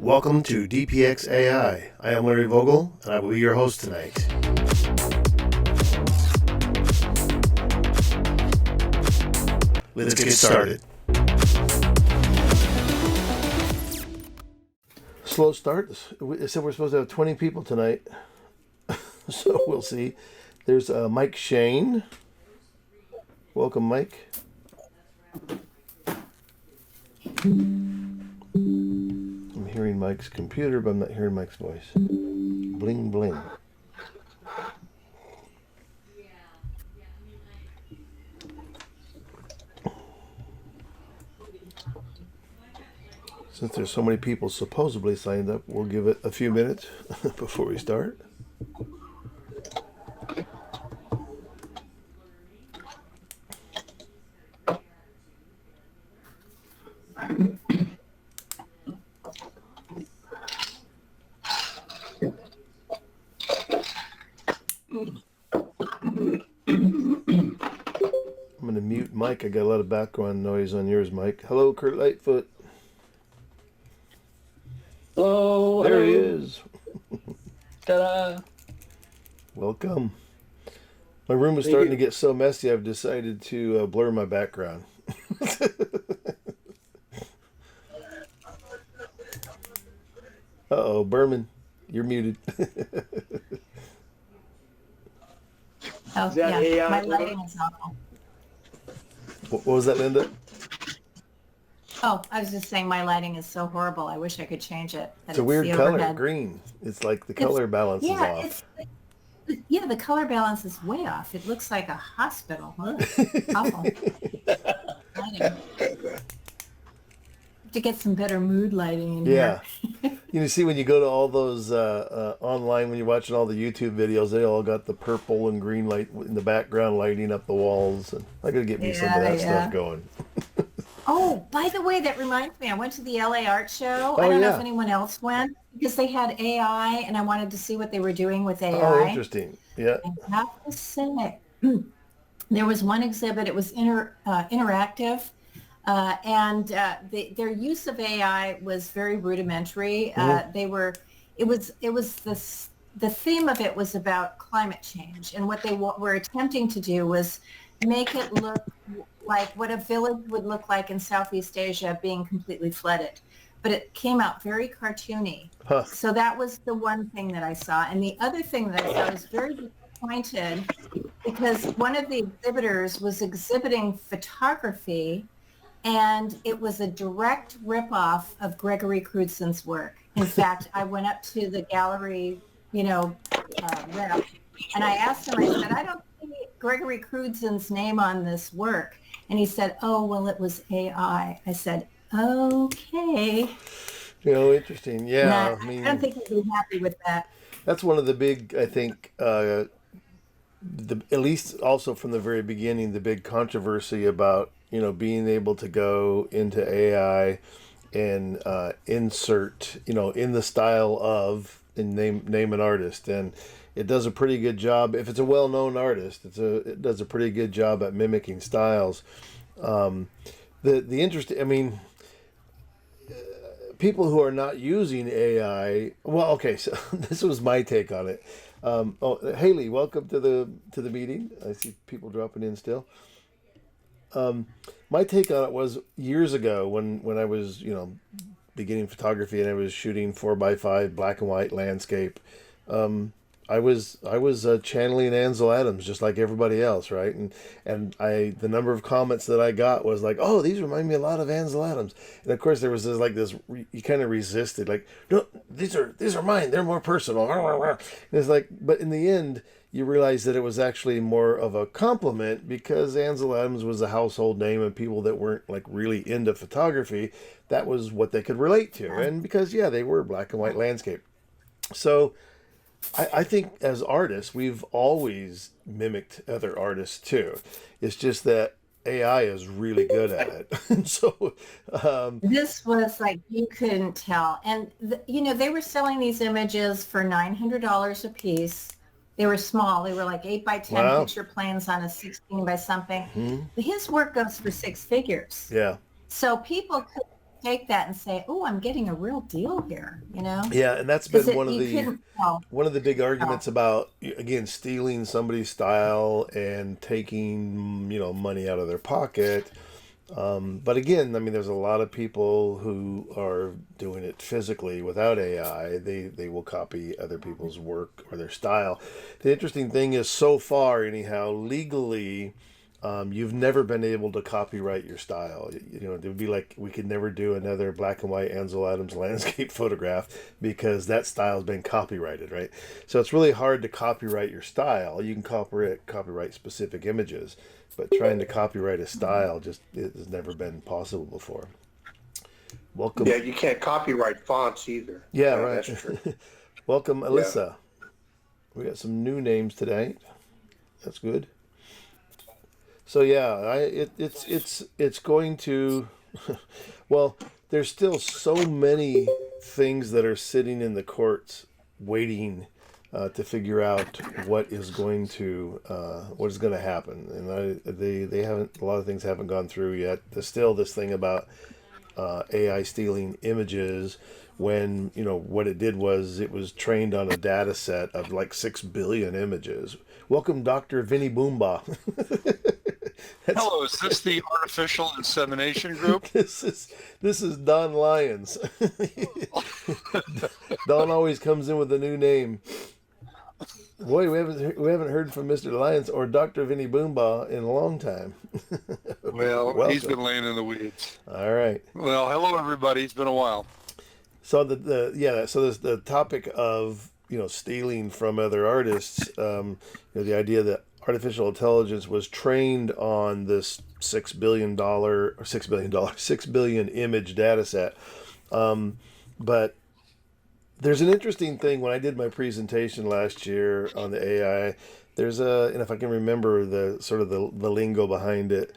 Welcome to DPX-AI. I am Larry Vogel, and I will be your host tonight. Let's get started. Slow start. It said we're supposed to have 20 people tonight, so we'll see. There's Mike Shane. Welcome, Mike. I'm hearing Mike's computer, but I'm not hearing Mike's voice. Bling, bling. Since there's so many people supposedly signed up, we'll give it a few minutes before we start. I'm going to mute Mike. I got a lot of background noise on yours, Mike. Hello, Kurt Lightfoot. Hello. There he is. Ta-da. Welcome. My room is starting to get so messy, I've decided to blur my background. Uh-oh, Berman, you're muted. Oh, yeah, AI? my lighting is awful. What was that, Linda? Oh, I was just saying my lighting is so horrible. I wish I could change it. It's a weird color, green. It's like the color balance is off. The color balance is way off. It looks like a hospital. Ugh, awful. To get some better mood lighting in here. You see, when you go to all those online, when you're watching all the YouTube videos, they all got the purple and green light in the background lighting up the walls. And I got to get me some of that stuff going. Oh, by the way, that reminds me, I went to the LA Art Show. I don't know if anyone else went because they had AI and I wanted to see what they were doing with AI. Oh, interesting. Yeah. I have to say, there was one exhibit, it was interactive. And their use of AI was very rudimentary. The theme of it was about climate change, and what they were attempting to do was make it look like what a village would look like in Southeast Asia being completely flooded. But it came out very cartoony. Huh. So that was the one thing that I saw. And the other thing that I saw was very disappointed because one of the exhibitors was exhibiting photography, and it was a direct ripoff of Gregory Crewdson's work. In fact, I went up to the gallery, rep, and I asked him, I said, I don't see Gregory Crewdson's name on this work. And he said, oh, well, it was AI. I said, okay. Interesting. Yeah. I don't think he'd be happy with that. That's one of the big, I think, at least also from the very beginning, the big controversy about being able to go into AI and insert, in the style of, and name an artist. And it does a pretty good job. If it's a well-known artist, it does a pretty good job at mimicking styles. The interesting, people who are not using AI, well, okay, so this was my take on it. Haley, welcome to the meeting. I see people dropping in still. My take on it was years ago when I was, beginning photography and I was shooting 4x5 black and white landscape. I was channeling Ansel Adams just like everybody else, right? And the number of comments that I got was like, oh, these remind me a lot of Ansel Adams. And of course there was this you kind of resisted, like, no, these are mine. They're more personal. And it's like, but in the end, you realize that it was actually more of a compliment because Ansel Adams was a household name, and people that weren't like really into photography, that was what they could relate to. And because, they were black and white landscape. So I think as artists, we've always mimicked other artists too. It's just that AI is really good at it. And so this was like, you couldn't tell. And, they were selling these images for $900 a piece. They were small. They were like 8x10 picture planes on a 16 by something. Mm-hmm. His work goes for six figures. Yeah. So people could take that and say, oh, I'm getting a real deal here, Yeah, and that's because been one of you the couldn't tell. one of the big No. arguments about, again, stealing somebody's style and taking, money out of their pocket. But again, I mean, there's a lot of people who are doing it physically without AI. They will copy other people's work or their style. The interesting thing is, so far, anyhow, legally, you've never been able to copyright your style. It would be like we could never do another black and white Ansel Adams landscape photograph because that style's been copyrighted, right? So it's really hard to copyright your style. You can copyright specific images, but trying to copyright a style just it has never been possible before. Welcome. Yeah, you can't copyright fonts either. Yeah, Yeah, right. that's true. Welcome, Yeah. Alyssa. We got some new names today. That's good. So yeah, it's going to. Well, there's still so many things that are sitting in the courts waiting to figure out what is going to happen, and they haven't, a lot of things haven't gone through yet. There's still this thing about AI stealing images when what it did was it was trained on a data set of like 6 billion images. Welcome, Dr. Vinny Boomba. That's Hello, is this the artificial insemination group? this is Don Lyons. Don always comes in with a new name. Boy, we haven't heard from Mr. Lyons or Dr. Vinny Boomba in a long time. Well, he's Welcome. been laying in the weeds. All right. Well, hello everybody. It's been a while. So there's the topic of stealing from other artists. The idea that artificial intelligence was trained on this $6 billion image data set. But there's an interesting thing when I did my presentation last year on the AI. And if I can remember the sort of the lingo behind it,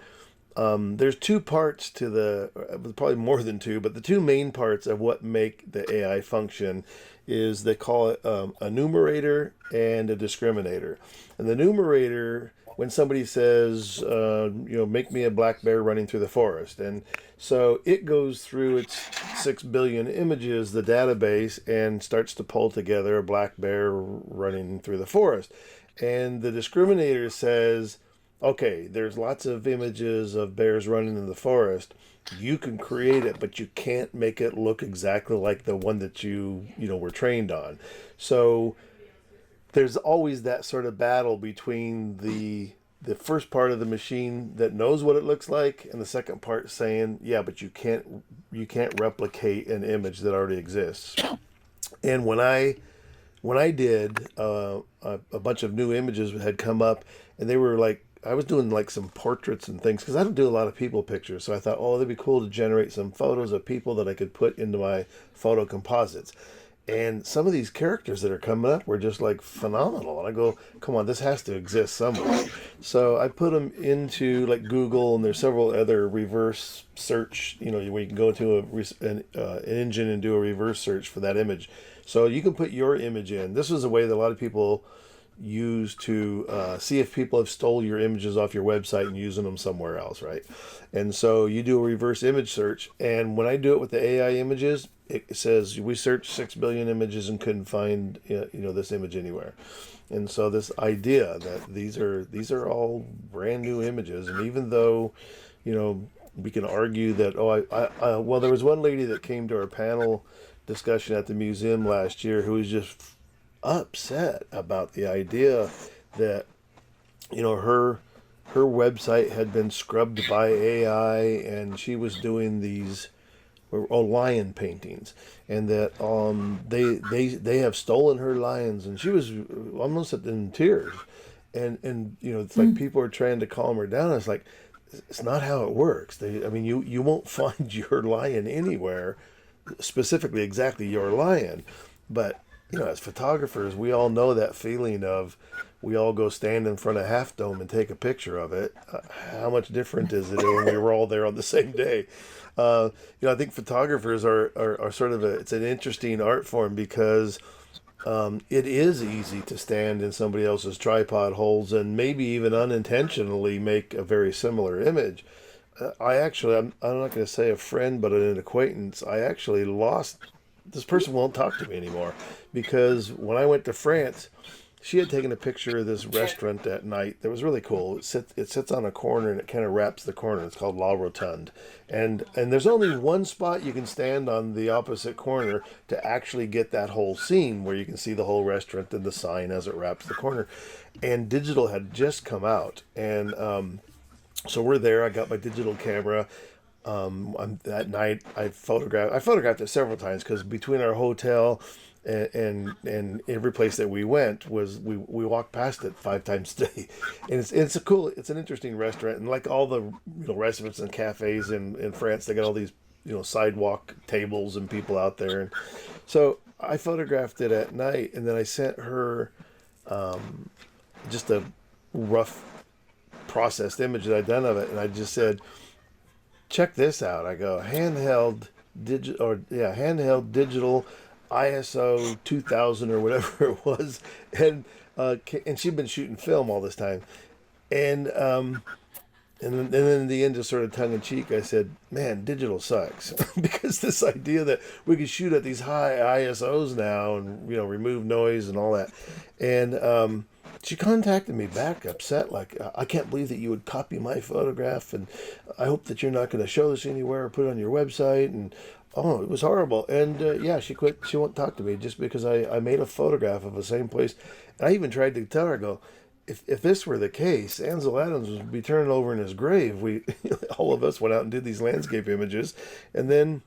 there's two parts to probably more than two, but the two main parts of what make the AI function is they call it a numerator and a discriminator. And the numerator, when somebody says, make me a black bear running through the forest. And so it goes through its 6 billion images, the database, and starts to pull together a black bear running through the forest. And the discriminator says, okay, there's lots of images of bears running in the forest. You can create it, but you can't make it look exactly like the one that you were trained on. So there's always that sort of battle between the first part of the machine that knows what it looks like and the second part saying, yeah, but you can't replicate an image that already exists. And when I did a bunch of new images had come up, and they were like, I was doing like some portraits and things because I don't do a lot of people pictures. So I thought, oh, that'd be cool to generate some photos of people that I could put into my photo composites. And some of these characters that are coming up were just like phenomenal. And I go, come on, this has to exist somewhere. So I put them into like Google, and there's several other reverse search, where you can go to an engine and do a reverse search for that image. So you can put your image in. This is a way that a lot of people use to see if people have stole your images off your website and using them somewhere else, right? And so you do a reverse image search, and when I do it with the AI images, it says we searched 6 billion images and couldn't find this image anywhere. And so this idea that these are all brand new images, and even though we can argue that well, there was one lady that came to our panel discussion at the museum last year who was just upset about the idea that her website had been scrubbed by AI, and she was doing these lion paintings, and that they have stolen her lions, and she was almost in tears, and it's like people are trying to calm her down. It's like, it's not how it works. You won't find your lion anywhere, specifically exactly your lion, but as photographers, we all know that feeling of, we all go stand in front of Half Dome and take a picture of it. How much different is it when we were all there on the same day? I think photographers are sort of it's an interesting art form because it is easy to stand in somebody else's tripod holes and maybe even unintentionally make a very similar image. I actually, I'm not going to say a friend, but an acquaintance. I actually lost. This person won't talk to me anymore because when I went to France, she had taken a picture of this restaurant at night that was really cool. It sits on a corner and it kind of wraps the corner. It's called La Rotonde, and there's only one spot you can stand on the opposite corner to actually get that whole scene where you can see the whole restaurant and the sign as it wraps the corner. And digital had just come out, and so we're there. I got my digital camera. That night I photographed it several times because between our hotel and every place that we went was we walked past it 5 times a day, and it's an interesting restaurant, and like all the restaurants and cafes in France, they got all these sidewalk tables and people out there, and so I photographed it at night, and then I sent her just a rough processed image that I'd done of it, and I just said, check this out. I go handheld digital ISO 2000 or whatever it was, and she'd been shooting film all this time, and then in the end, just sort of tongue in cheek, I said, "Man, digital sucks," because this idea that we could shoot at these high ISOs now and remove noise and all that, and she contacted me back upset, like, I can't believe that you would copy my photograph, and I hope that you're not going to show this anywhere or put it on your website. And oh, it was horrible. And yeah, she quit. She won't talk to me just because I made a photograph of the same place. And I even tried to tell her, I go, if this were the case, Ansel Adams would be turning over in his grave. We all of us went out and did these landscape images, and then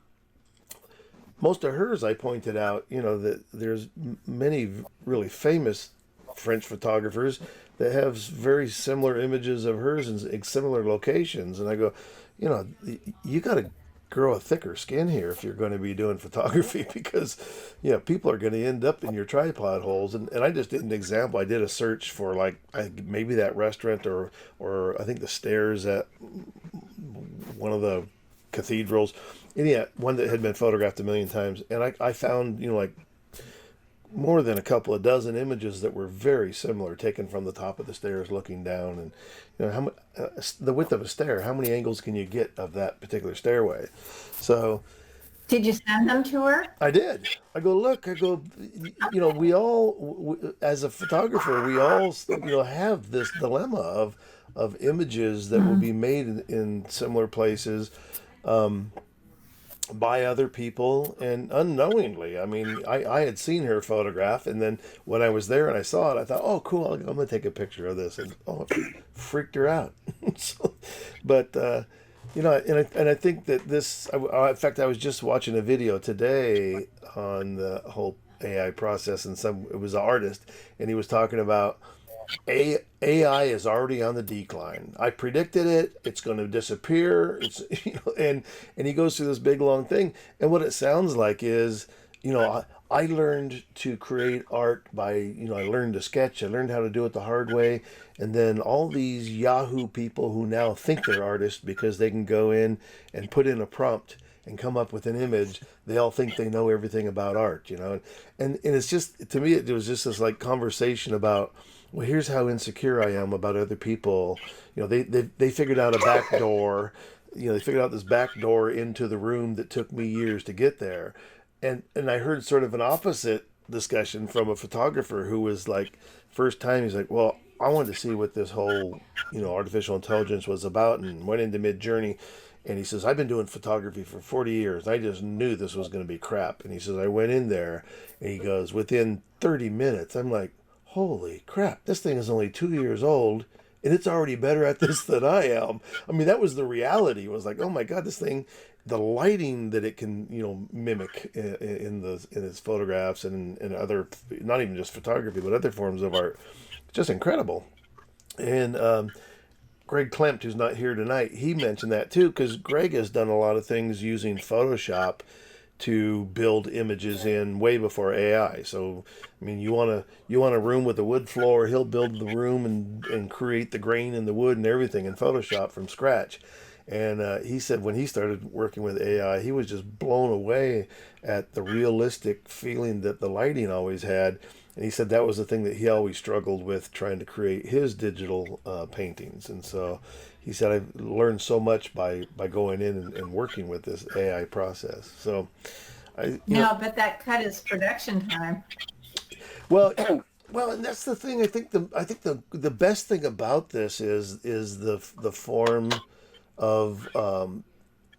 most of hers, I pointed out, that there's many really famous French photographers that have very similar images of hers in similar locations. And I go, you got to grow a thicker skin here if you're going to be doing photography because, people are going to end up in your tripod holes. And I just did an example. I did a search for maybe that restaurant or I think the stairs at one of the cathedrals. And yeah, one that had been photographed a million times. And I found, more than a couple of dozen images that were very similar, taken from the top of the stairs looking down. And the width of a stair, how many angles can you get of that particular stairway? So Did you send them to her? I did. I go, look, we all, as a photographer, we all have this dilemma of images that will be made in similar places by other people and unknowingly. I mean, I had seen her photograph, and then when I was there and I saw it, I thought, oh, cool, I'm going to take a picture of this. And it freaked her out. But, and I think that in fact, I was just watching a video today on the whole AI process, and it was an artist, and he was talking about AI is already on the decline. I predicted it. It's going to disappear. It's and he goes through this big long thing. And what it sounds like is, I learned to create art by, I learned to sketch. I learned how to do it the hard way. And then all these Yahoo people who now think they're artists because they can go in and put in a prompt and come up with an image, they all think they know everything about art, And it's just, to me, it was just this conversation about, well, here's how insecure I am about other people. They figured out a back door. They figured out this back door into the room that took me years to get there. And I heard sort of an opposite discussion from a photographer who was like, first time, he's like, well, I wanted to see what this whole, artificial intelligence was about, and went into Mid-Journey. And he says, I've been doing photography for 40 years. I just knew this was going to be crap. And he says, I went in there, and he goes, within 30 minutes, I'm like, holy crap, this thing is only 2 years old, and it's already better at this than I am. I mean, that was the reality. It was like, oh my God, this thing, the lighting that it can, mimic in its photographs and other, not even just photography, but other forms of art, just incredible. And Greg Klempt, who's not here tonight, he mentioned that too, because Greg has done a lot of things using Photoshop to build images in way before AI. So, I mean, you want a room with a wood floor, he'll build the room and create the grain in the wood and everything in Photoshop from scratch. And he said when he started working with AI, he was just blown away at the realistic feeling that the lighting always had. And he said that was the thing that he always struggled with trying to create his digital paintings. And so he said, I've learned so much by going in and working with this AI process. So No, but that cut is production time. well, well, and that's the thing. I think the best thing about this is the form of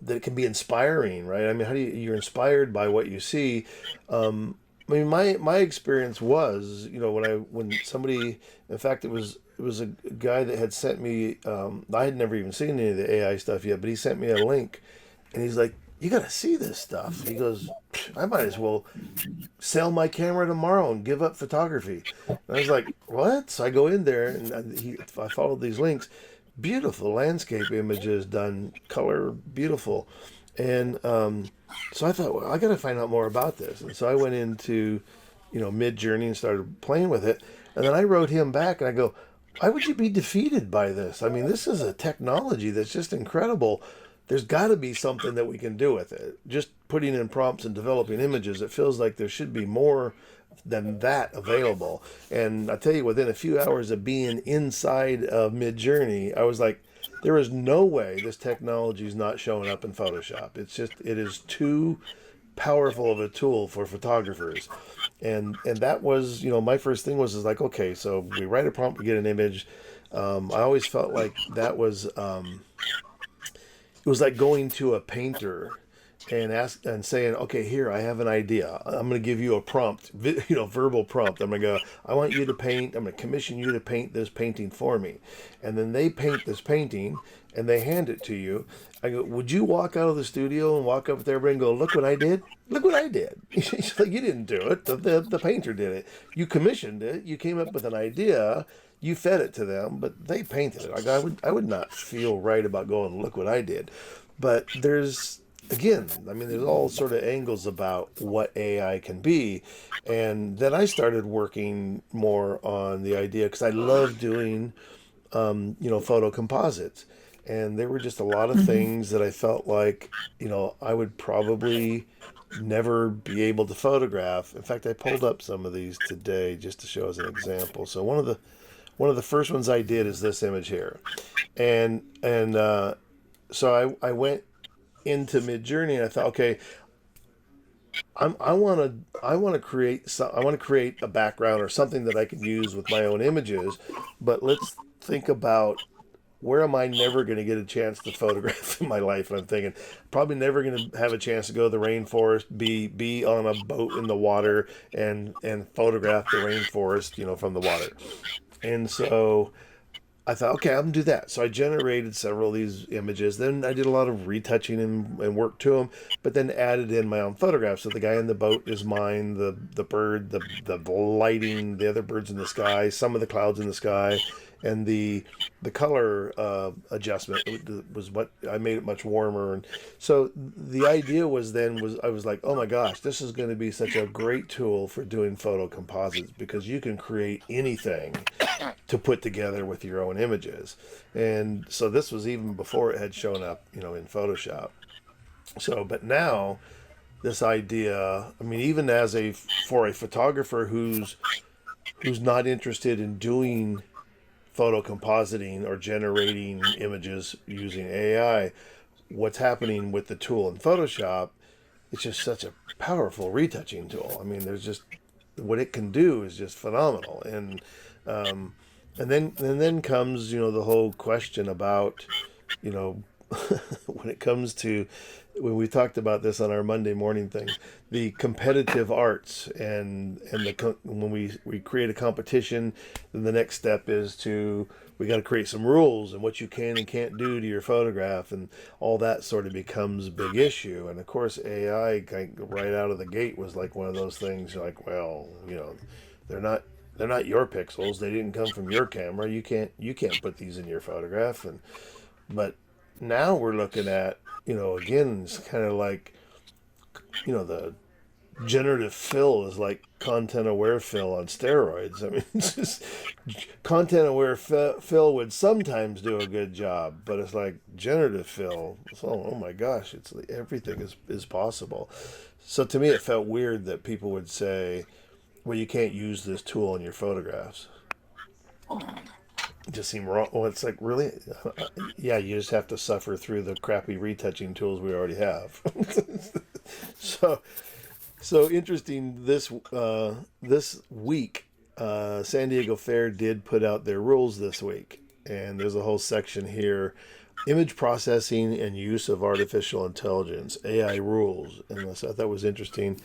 that it can be inspiring, right? I mean, how do you're inspired by what you see. I mean, my experience was, when somebody, in fact, it was a guy that had sent me. I had never even seen any of the AI stuff yet, but he sent me a link, and he's like, "You got to see this stuff." He goes, "I might as well sell my camera tomorrow and give up photography." And I was like, "What?" So I go in there and I followed these links. Beautiful landscape images done, color beautiful, and so I thought, well, I got to find out more about this. And so I went into, Mid Journey and started playing with it. And then I wrote him back and I go, why would you be defeated by this? I mean, this is a technology that's just incredible. There's got to be something that we can do with it. Just putting in prompts and developing images, it feels like there should be more than that available. And I tell you, within a few hours of being inside of Mid Journey, I was like, there is no way this technology is not showing up in Photoshop. It is too powerful of a tool for photographers. And that was, my first thing was is like, okay, so we write a prompt, we get an image. I always felt like that was it was like going to a painter and saying, okay, here, I have an idea. I'm going to give you a prompt, verbal prompt. I'm going to go, I want you to paint, I'm going to commission you to paint this painting for me. And then they paint this painting and they hand it to you. I go, would you walk out of the studio and walk up to everybody and go, look what I did? Look what I did. She's like, you didn't do it. The painter did it. You commissioned it. You came up with an idea. You fed it to them, but they painted it. Like I would not feel right about going, look what I did. But there's all sort of angles about what AI can be. And then I started working more on the idea because I love doing, photo composites. And there were just a lot of things that I felt like, I would probably never be able to photograph. In fact, I pulled up some of these today just to show as an example. So one of the first ones I did is this image here. And so I went into Mid Journey and I thought, okay, I want to create a background or something that I can use with my own images, but let's think about where am I never going to get a chance to photograph in my life? And I'm thinking probably never going to have a chance to go to the rainforest, be on a boat in the water and photograph the rainforest, from the water. And so I thought, okay, I'm gonna do that. So I generated several of these images. Then I did a lot of retouching and work to them, but then added in my own photographs. So the guy in the boat is mine, the bird, the lighting, the other birds in the sky, some of the clouds in the sky, and the color adjustment was what I made it much warmer. And so the idea was I was like, oh my gosh, this is going to be such a great tool for doing photo composites because you can create anything to put together with your own images. And so this was even before it had shown up, in Photoshop. So, but now this idea, I mean, even for a photographer who's not interested in doing photo compositing or generating images using AI, what's happening with the tool in Photoshop, it's just such a powerful retouching tool. I mean, there's just what it can do is just phenomenal. And then comes, the whole question about, when it comes to, when we talked about this on our Monday morning thing, the competitive arts and when we create a competition, then the next step is we got to create some rules and what you can and can't do to your photograph, and all that sort of becomes a big issue. And of course, AI right out of the gate was like one of those things. You're like, well, they're not your pixels. They didn't come from your camera. You can't put these in your photograph. But now we're looking at, again, it's kind of like, the generative fill is like content aware fill on steroids. I mean, it's just content aware fill would sometimes do a good job, but it's like generative fill. Oh my gosh, it's like everything is possible. So to me, it felt weird that people would say, where you can't use this tool in your photographs. It just seemed wrong. Well, it's like, really? Yeah, you just have to suffer through the crappy retouching tools we already have. so so interesting. This week, San Diego Fair did put out their rules this week, and there's a whole section here: image processing and use of artificial intelligence, AI rules, and I thought that was interesting.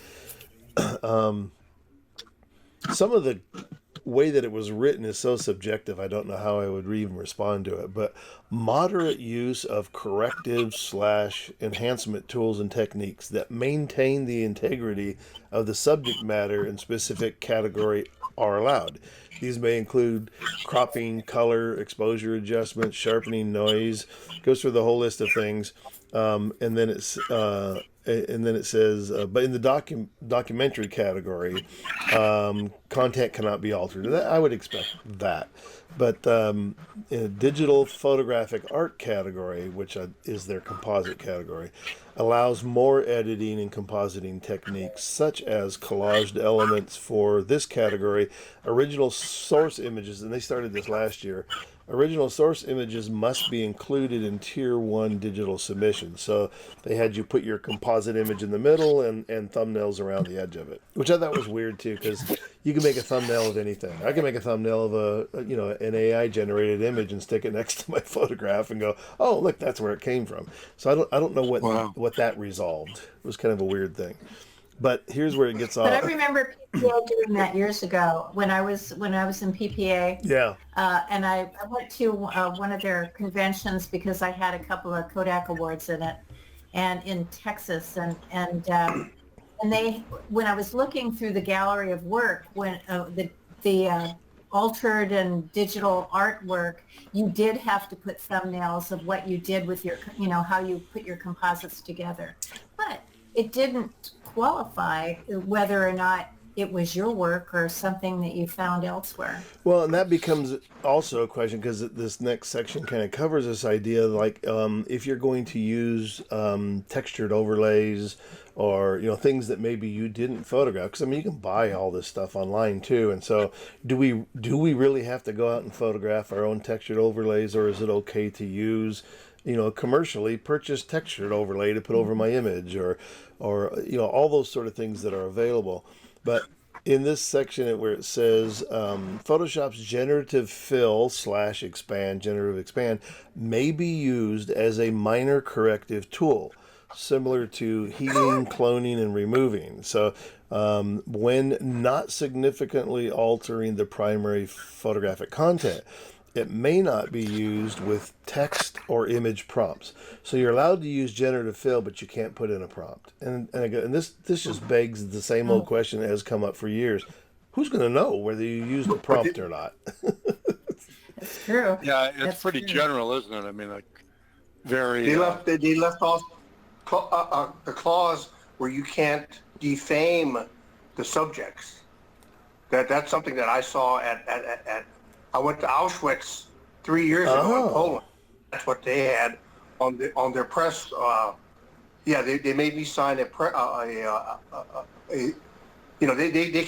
Some of the way that it was written is so subjective. I don't know how I would even respond to it, but moderate use of corrective slash enhancement tools and techniques that maintain the integrity of the subject matter in specific category are allowed. These may include cropping, color, exposure adjustment, sharpening, noise. Goes through the whole list of things, and then it says, but in the documentary category, content cannot be altered. I would expect that. But in a digital photographic art category, which is their composite category, allows more editing and compositing techniques, such as collaged elements for this category. Original source images, and they started this last year. Original source images must be included in Tier 1 digital submissions. So they had you put your composite image in the middle and thumbnails around the edge of it, which I thought was weird too, because you can make a thumbnail of anything. I can make a thumbnail of an AI generated image and stick it next to my photograph and go, oh, look, that's where it came from. So I don't know what that resolved. It was kind of a weird thing. But here's where it gets off. But I remember PPA doing that years ago when I was in PPA. Yeah. And I went to one of their conventions because I had a couple of Kodak awards in it, and in Texas, and they, when I was looking through the gallery of work, when the altered and digital artwork, you did have to put thumbnails of what you did with your, how you put your composites together, but it didn't qualify whether or not it was your work or something that you found elsewhere. Well, and that becomes also a question, because this next section kind of covers this idea, like if you're going to use textured overlays or things that maybe you didn't photograph, because I mean you can buy all this stuff online too, and so do we really have to go out and photograph our own textured overlays, or is it okay to use commercially purchased textured overlay to put over my image, or all those sort of things that are available? But in this section where it says Photoshop's generative fill / expand, generative expand, may be used as a minor corrective tool, similar to healing, cloning, and removing. So when not significantly altering the primary photographic content, it may not be used with text or image prompts. So you're allowed to use generative fill, but you can't put in a prompt. And this just begs the same old question that has come up for years. Who's going to know whether you used a prompt or not? That's true. Yeah, it's That's pretty true. general, isn't it? I mean, like, very... They left off the clause where you can't defame the subjects. That's something that I saw at I went to Auschwitz 3 years ago in Poland. That's what they had on their press. They made me sign they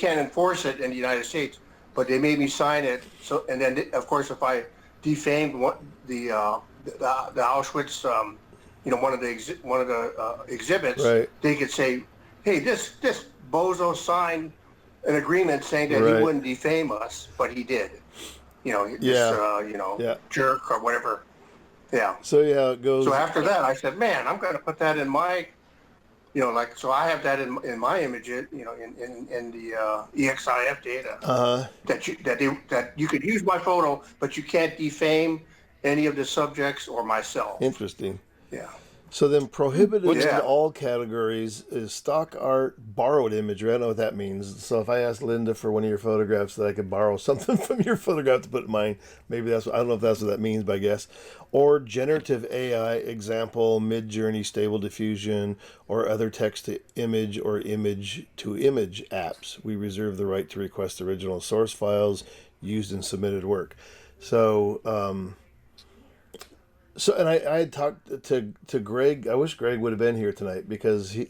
can't enforce it in the United States, but they made me sign it. So, and then of course, if I defamed the Auschwitz, one of the exhibits, right, they could say, hey, this bozo signed an agreement saying that he wouldn't defame us, but he did. Jerk or whatever. Yeah. So yeah, it goes. So after that, I said, man, I'm going to put that in my, so I have that in my image, in the EXIF data. That you could use my photo, but you can't defame any of the subjects or myself. Interesting. Yeah. So then prohibited in all categories is stock art, borrowed imagery. I don't know what that means. So if I asked Linda for one of your photographs that I could borrow something from your photograph to put in mine, maybe I don't know if that's what that means, but I guess. Or generative AI, example, mid-journey stable diffusion, or other text-to-image or image-to-image apps. We reserve the right to request original source files used in submitted work. So... and I had talked to Greg. I wish Greg would have been here tonight, because he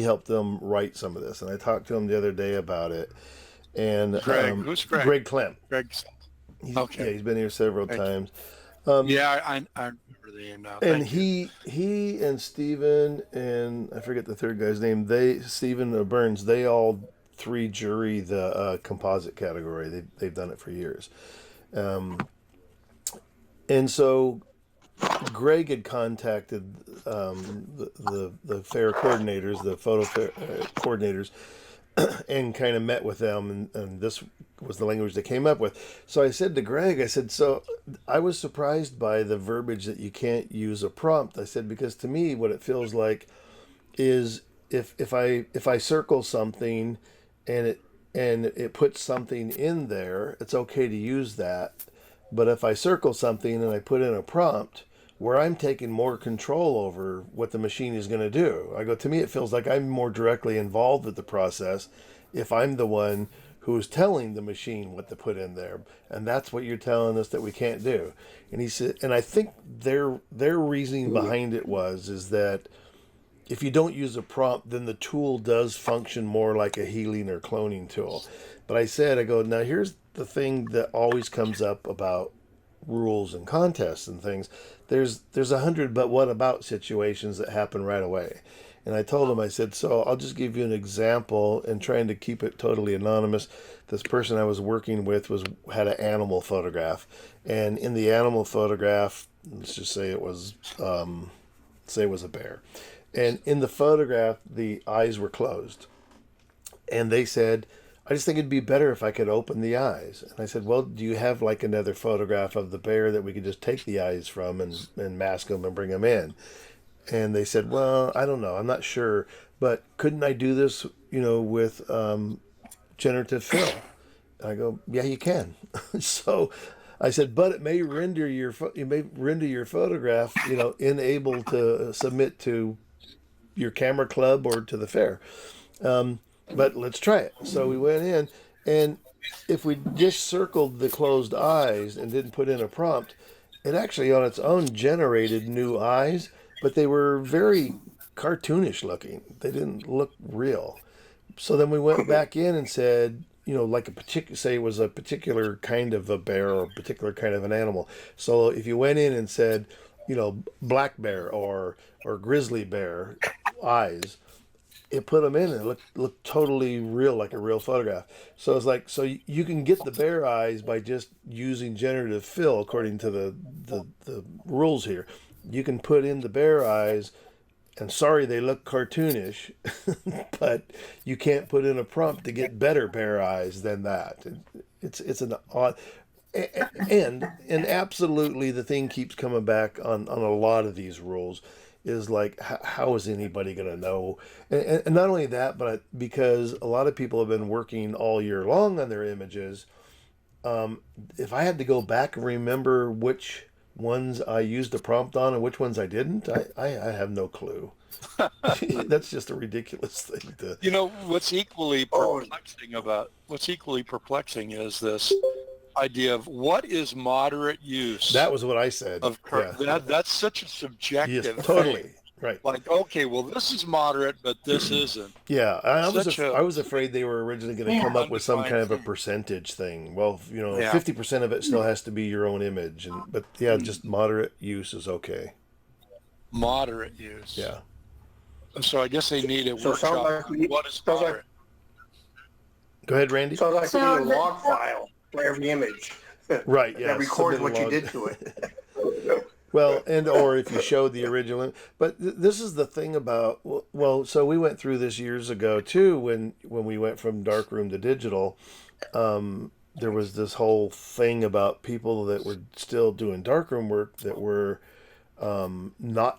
helped them write some of this, and I talked to him the other day about it. and Greg, who's Greg? Greg Clem. Greg's. Yeah, Okay. he's been here several Thank you. times. Yeah, I remember the name now. And Thank you. he and Steven and I forget the third guy's name. Steven Burns. They all three jury the composite category. They've done it for years. And so Greg had contacted the fair coordinators, the photo fair, coordinators, and kind of met with them, and this was the language they came up with. So I said to Greg, I said, so I was surprised by the verbiage that you can't use a prompt. I said, because to me, what it feels like is if I circle something and it puts something in there, it's okay to use that. But if I circle something and I put in a prompt where I'm taking more control over what the machine is going to do, I go, to me, it feels like I'm more directly involved with the process if I'm the one who's telling the machine what to put in there. And that's what you're telling us that we can't do. And he said, and I think their reasoning behind it is that if you don't use a prompt, then the tool does function more like a healing or cloning tool. But I go, now here's the thing that always comes up about rules and contests and things. There's 100 but what about situations that happen right away. And I told him, I said, so I'll just give you an example, and trying to keep it totally anonymous. This person I was working with had an animal photograph, and in the animal photograph, let's just say it was a bear. And in the photograph, the eyes were closed. And they said, I just think it'd be better if I could open the eyes. And I said, well, do you have like another photograph of the bear that we could just take the eyes from and mask them and bring them in? And they said, well, I don't know. I'm not sure. But couldn't I do this, with generative fill? And I go, yeah, you can. So I said, but it may render your photograph, unable to submit to your camera club or to the fair. But let's try it. So we went in, and if we just circled the closed eyes and didn't put in a prompt, it actually on its own generated new eyes, but they were very cartoonish looking. They didn't look real. So then we went back in and said, like say it was a particular kind of a bear or a particular kind of an animal. So if you went in and said, black bear or grizzly bear eyes, it put them in and it looked totally real, like a real photograph. So it's like, so you can get the bear eyes by just using generative fill according to the rules here. You can put in the bear eyes, and sorry, they look cartoonish, but you can't put in a prompt to get better bear eyes than that. It's an odd, and absolutely the thing keeps coming back on a lot of these rules is like, how is anybody going to know? And not only that, but because a lot of people have been working all year long on their images, if I had to go back and remember which ones I used a prompt on and which ones I didn't, I have no clue. That's just a ridiculous thing to. What's equally perplexing is this idea of what is moderate use. That was what I said. That's such a subjective yes, totally thing. Right. Like, okay, well, this is moderate, but this isn't. Yeah, I was afraid they were originally going to come up with some kind of a percentage thing. Well, 50% of it still has to be your own image, but just moderate use is okay. Moderate use. Yeah. So I guess they need a workshop. What is moderate? Go ahead, Randy. Sounds like we need a log file for every image. Right. Yeah. That records what you did to it. Well, or if you showed the original, but this is the thing about, so we went through this years ago too, when we went from darkroom to digital. There was this whole thing about people that were still doing darkroom work that were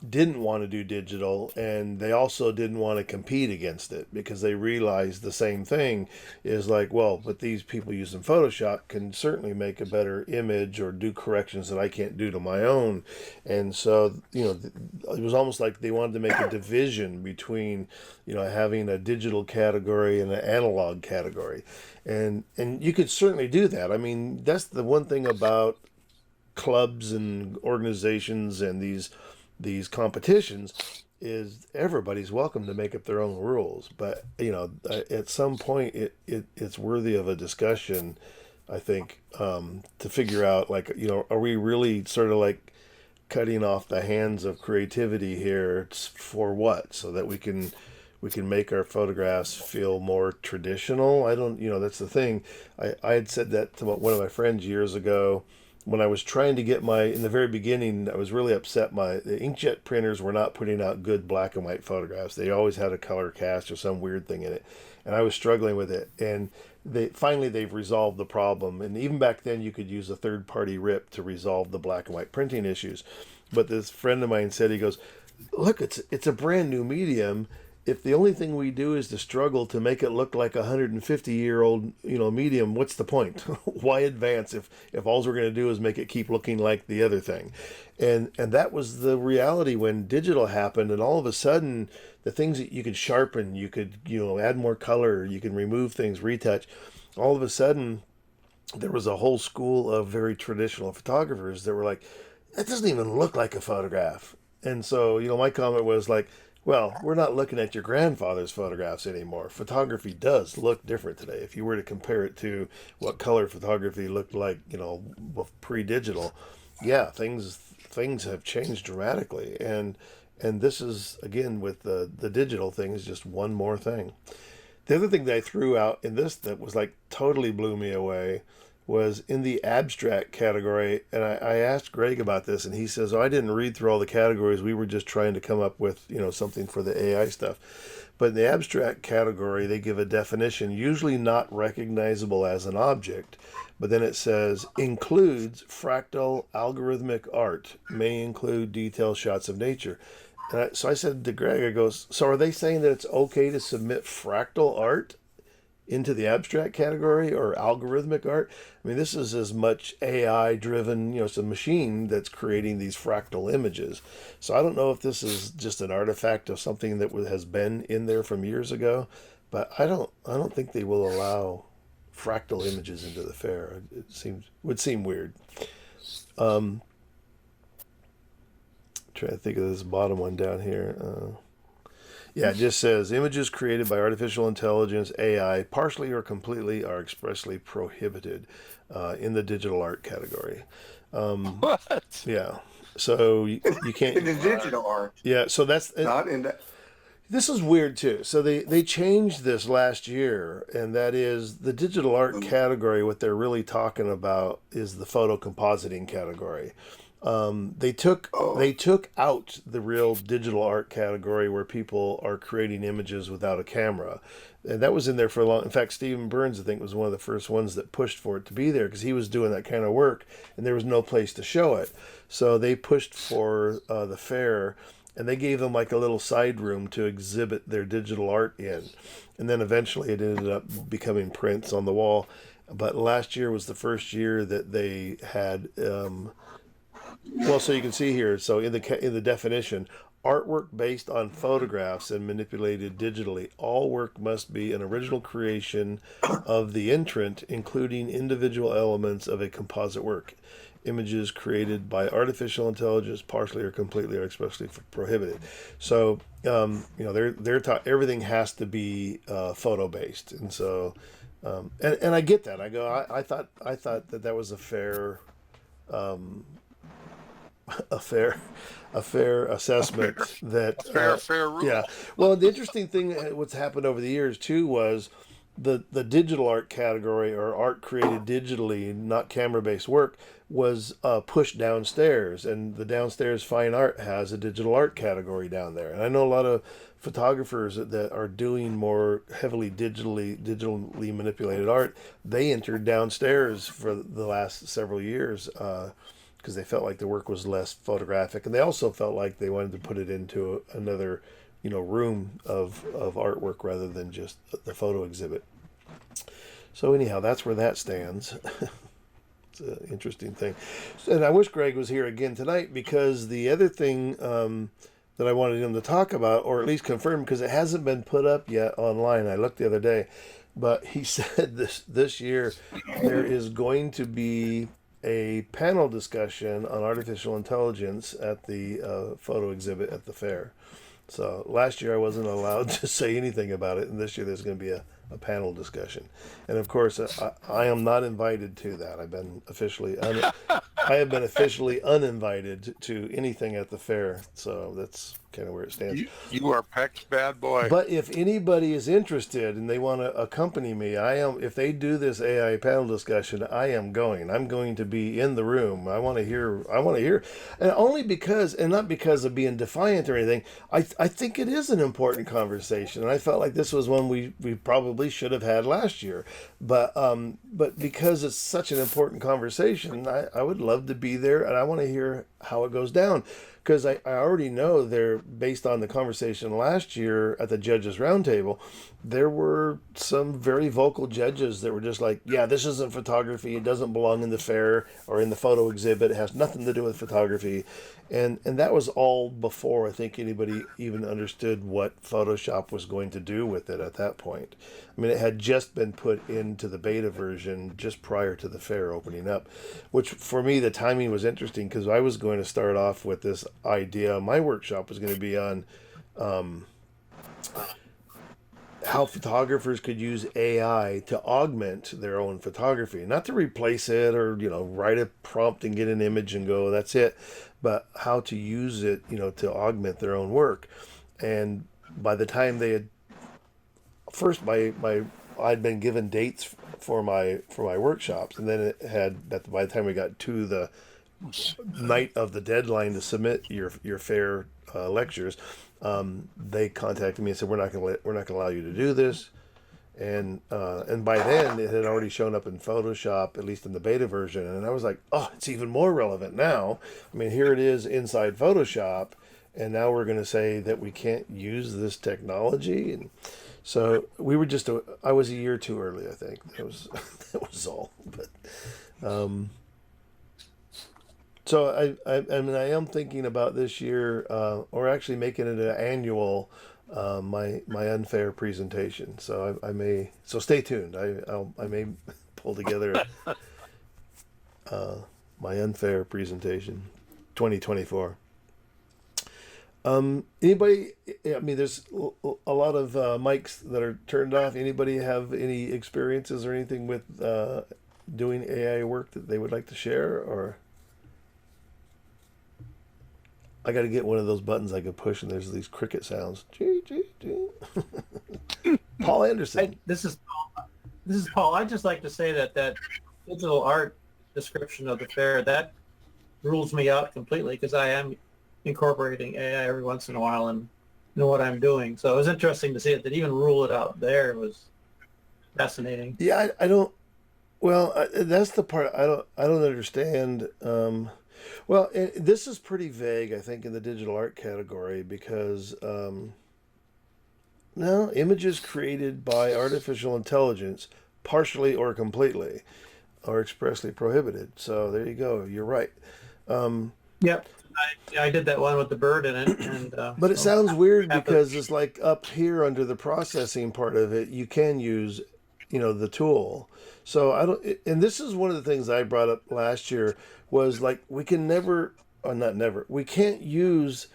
didn't want to do digital, and they also didn't want to compete against it because they realized the same thing is like, well, but these people using Photoshop can certainly make a better image or do corrections that I can't do to my own. And so, it was almost like they wanted to make a division between, having a digital category and an analog category. And you could certainly do that. I mean, that's the one thing about clubs and organizations and these competitions is everybody's welcome to make up their own rules, but at some point it's worthy of a discussion, I think, to figure out, like, are we really sort of like cutting off the hands of creativity here for what? So that we can make our photographs feel more traditional. I don't, that's the thing. I had said that to one of my friends years ago when I was trying to get in the very beginning. I was really upset. The inkjet printers were not putting out good black and white photographs. They always had a color cast or some weird thing in it. And I was struggling with it. And they've resolved the problem. And even back then you could use a third party rip to resolve the black and white printing issues. But this friend of mine said, he goes, look, it's a brand new medium. If the only thing we do is to struggle to make it look like a 150-year-old medium, what's the point? Why advance if all we're going to do is make it keep looking like the other thing? And that was the reality when digital happened, and all of a sudden the things that you could sharpen, you could add more color, you can remove things, retouch. All of a sudden there was a whole school of very traditional photographers that were like, that doesn't even look like a photograph. And so, my comment was like, well, we're not looking at your grandfather's photographs anymore. Photography does look different today. If you were to compare it to what color photography looked like, pre-digital, yeah, things have changed dramatically. And this is, again, with the digital thing, is just one more thing. The other thing that I threw out in this that was like totally blew me away was in the abstract category. And I asked Greg about this, and he says, oh, I didn't read through all the categories. We were just trying to come up with, something for the AI stuff. But in the abstract category, they give a definition, usually not recognizable as an object, but then it says includes fractal algorithmic art, may include detailed shots of nature. So I said to Greg, I goes, so are they saying that it's okay to submit fractal art into the abstract category or algorithmic art? I mean, this is as much AI driven, it's a machine that's creating these fractal images. So I don't know if this is just an artifact of something that has been in there from years ago, but I don't think they will allow fractal images into the fair. Would seem weird. Trying to think of this bottom one down here. Yeah, it just says images created by artificial intelligence, AI, partially or completely, are expressly prohibited in the digital art category. What? Yeah, so you can't. In the digital art, Yeah, so that's not in the. this is weird too. So they changed this last year, and that is the digital art category. What they're really talking about is the photo compositing category. They took out the real digital art category where people are creating images without a camera, and that was in there for a long. In fact, Stephen Burns, I think, was one of the first ones that pushed for it to be there because he was doing that kind of work, and there was no place to show it. So they pushed for the fair, and they gave them like a little side room to exhibit their digital art in, and then eventually it ended up becoming prints on the wall. But last year was the first year that they had. Well, so you can see here. So in the definition, artwork based on photographs and manipulated digitally. All work must be an original creation of the entrant, including individual elements of a composite work. Images created by artificial intelligence, partially or completely, are expressly prohibited. So everything has to be photo based, and so and I get that. I thought that was a fair. A fair assessment that Fair rule. yeah. Well, the interesting thing what's happened over the years too was the digital art category, or art created digitally, not camera based work, was pushed downstairs, and the downstairs fine art has a digital art category down there. And I know a lot of photographers that are doing more heavily digitally manipulated art. They entered downstairs for the last several years. Because they felt like the work was less photographic, and they also felt like they wanted to put it into another, room of artwork rather than just the photo exhibit. So anyhow, that's where that stands. It's an interesting thing, and I wish Greg was here again tonight, because the other thing that I wanted him to talk about, or at least confirm, because it hasn't been put up yet online. I looked the other day, but he said this year there is going to be a panel discussion on artificial intelligence at the photo exhibit at the fair. So last year I wasn't allowed to say anything about it, and this year there's going to be a panel discussion. And of course, I am not invited to that. I have been officially uninvited to anything at the fair. So that's kind of where it stands. You are Peck's bad boy. But if anybody is interested and they want to accompany me, I am. If they do this AI panel discussion, I am going. I'm going to be in the room. I want to hear. And only because, and not because of being defiant or anything. I think it is an important conversation, and I felt like this was one we probably should have had last year. But because it's such an important conversation, I would love to be there, and I want to hear how it goes down. Because I already know they're based on the conversation last year at the judges roundtable, there were some very vocal judges that were just like, yeah, this isn't photography. It doesn't belong in the fair or in the photo exhibit. It has nothing to do with photography. And that was all before I think anybody even understood what Photoshop was going to do with it at that point. I mean, it had just been put into the beta version just prior to the fair opening up, which for me, the timing was interesting because I was going to start off with this idea. My workshop was going to be on how photographers could use AI to augment their own photography, not to replace it or, write a prompt and get an image and go, that's it, but how to use it, to augment their own work. And by the time they had first, I'd been given dates for my workshops, and then it had that by the time we got to the night of the deadline to submit your fair lectures, they contacted me and said we're not going to allow you to do this, and by then it had already shown up in Photoshop, at least in the beta version, and I was like, oh, it's even more relevant now. I mean, here it is inside Photoshop, and now we're going to say that we can't use this technology. And so we were I was a year too early, I think. That was all. But so I mean, I am thinking about this year, or actually making it an annual, my unfair presentation. So I may. So stay tuned. I may pull together my unfair presentation, 2024. Anybody, I mean, there's a lot of mics that are turned off. Anybody have any experiences or anything with doing AI work that they would like to share? Or I got to get one of those buttons I could push and there's these cricket sounds. Paul Anderson. This is Paul. I'd just like to say that digital art description of the fair, that rules me out completely because I am incorporating AI every once in a while and know what I'm doing. So it was interesting to see it. That even rule it out there was fascinating. Yeah, I don't. Well, that's the part I don't understand. Well, this is pretty vague, I think, in the digital art category because no, images created by artificial intelligence, partially or completely, are expressly prohibited. So there you go. You're right. Yep. I did that one with the bird in it, and but it sounds weird because it's like up here under the processing part of it, you can use, the tool. So I don't, and this is one of the things I brought up last year was like we can never, or not never, we can't use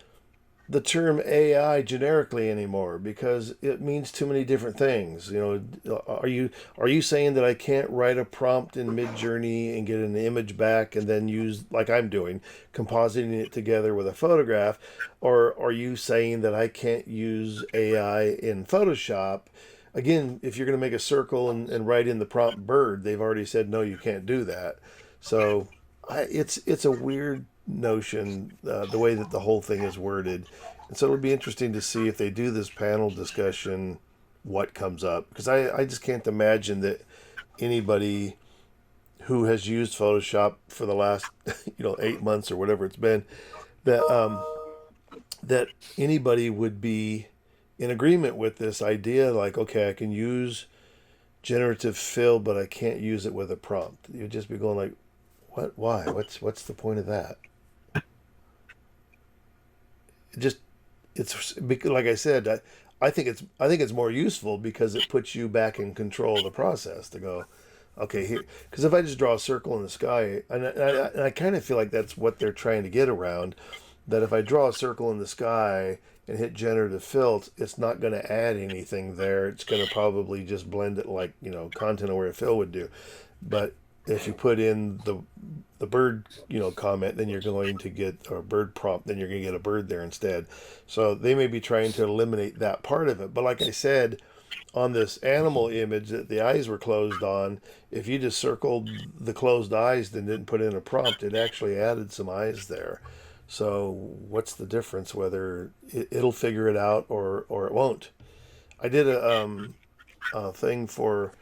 the term AI generically anymore because it means too many different things. Are you saying that I can't write a prompt in Midjourney and get an image back and then use, like I'm doing, compositing it together with a photograph? Or are you saying that I can't use AI in Photoshop? Again, if you're going to make a circle and write in the prompt bird, they've already said, no, you can't do that. So it's a weird notion, the way that the whole thing is worded. And so it'll be interesting to see if they do this panel discussion, what comes up. Because I just can't imagine that anybody who has used Photoshop for the last 8 months or whatever it's been, that anybody would be in agreement with this idea, like, okay, I can use generative fill, but I can't use it with a prompt. You'd just be going like, what? Why? What's the point of that? It's because, like I said, I think it's more useful because it puts you back in control of the process to go, okay, here. Because if I just draw a circle in the sky, and I kind of feel like that's what they're trying to get around, that if I draw a circle in the sky and hit generative fill, it's not going to add anything there. It's going to probably just blend it like, content aware fill would do. But if you put in the bird, comment, then you're going to get a bird prompt, then you're going to get a bird there instead. So they may be trying to eliminate that part of it. But like I said, on this animal image that the eyes were closed on, if you just circled the closed eyes and didn't put in a prompt, it actually added some eyes there. So what's the difference whether it'll figure it out or it won't? I did a thing for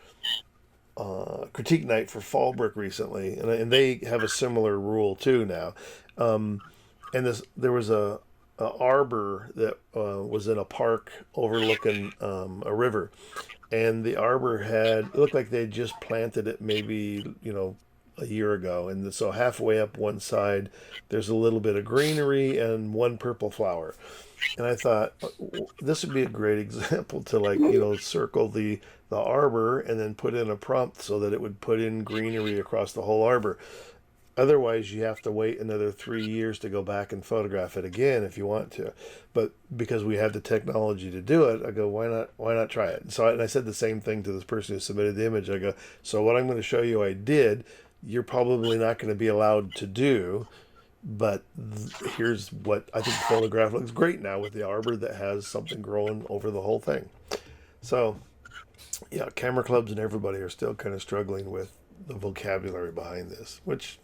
critique night for Fallbrook recently, and they have a similar rule too now. And there was a arbor that was in a park overlooking a river, and the arbor it looked like they just planted it maybe a year ago, and so halfway up one side there's a little bit of greenery and one purple flower. And I thought this would be a great example to circle the arbor and then put in a prompt so that it would put in greenery across the whole arbor. Otherwise, you have to wait another 3 years to go back and photograph it again if you want to. But because we have the technology to do it, I go, why not try it? And I said the same thing to this person who submitted the image. I go, so what I'm going to show you I did, you're probably not going to be allowed to do, but here's what I think the photograph looks great now with the arbor that has something growing over the whole thing. So, yeah, camera clubs and everybody are still kind of struggling with the vocabulary behind this, which...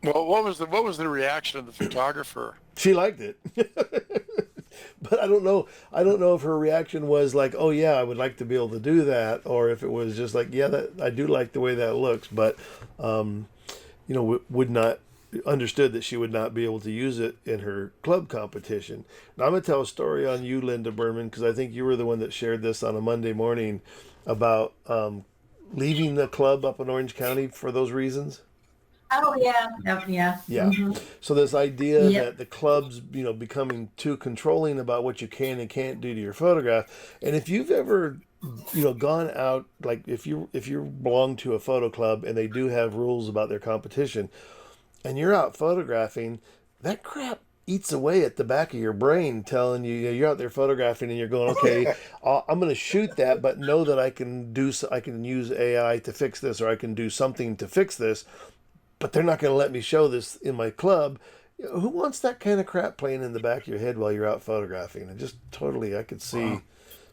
Well, what was the reaction of the photographer? She liked it. But I don't know if her reaction was like, oh yeah, I would like to be able to do that, or if it was just like, yeah, I do like the way that looks, but would not understood that she would not be able to use it in her club competition. Now I'm going to tell a story on you, Linda Berman, because I think you were the one that shared this on a Monday morning about leaving the club up in Orange County for those reasons. Oh yeah, yeah. Yeah. Mm-hmm. So this idea Yep. that the club's, becoming too controlling about what you can and can't do to your photograph. And if you've ever, gone out, like if you belong to a photo club and they do have rules about their competition, and you're out photographing, that crap eats away at the back of your brain, telling you, you're out there photographing and you're going, okay, I'm going to shoot that, but know that I can use AI to fix this, or I can do something to fix this. But they're not going to let me show this in my club. Who wants that kind of crap playing in the back of your head while you're out photographing? And just totally, I could see. Wow.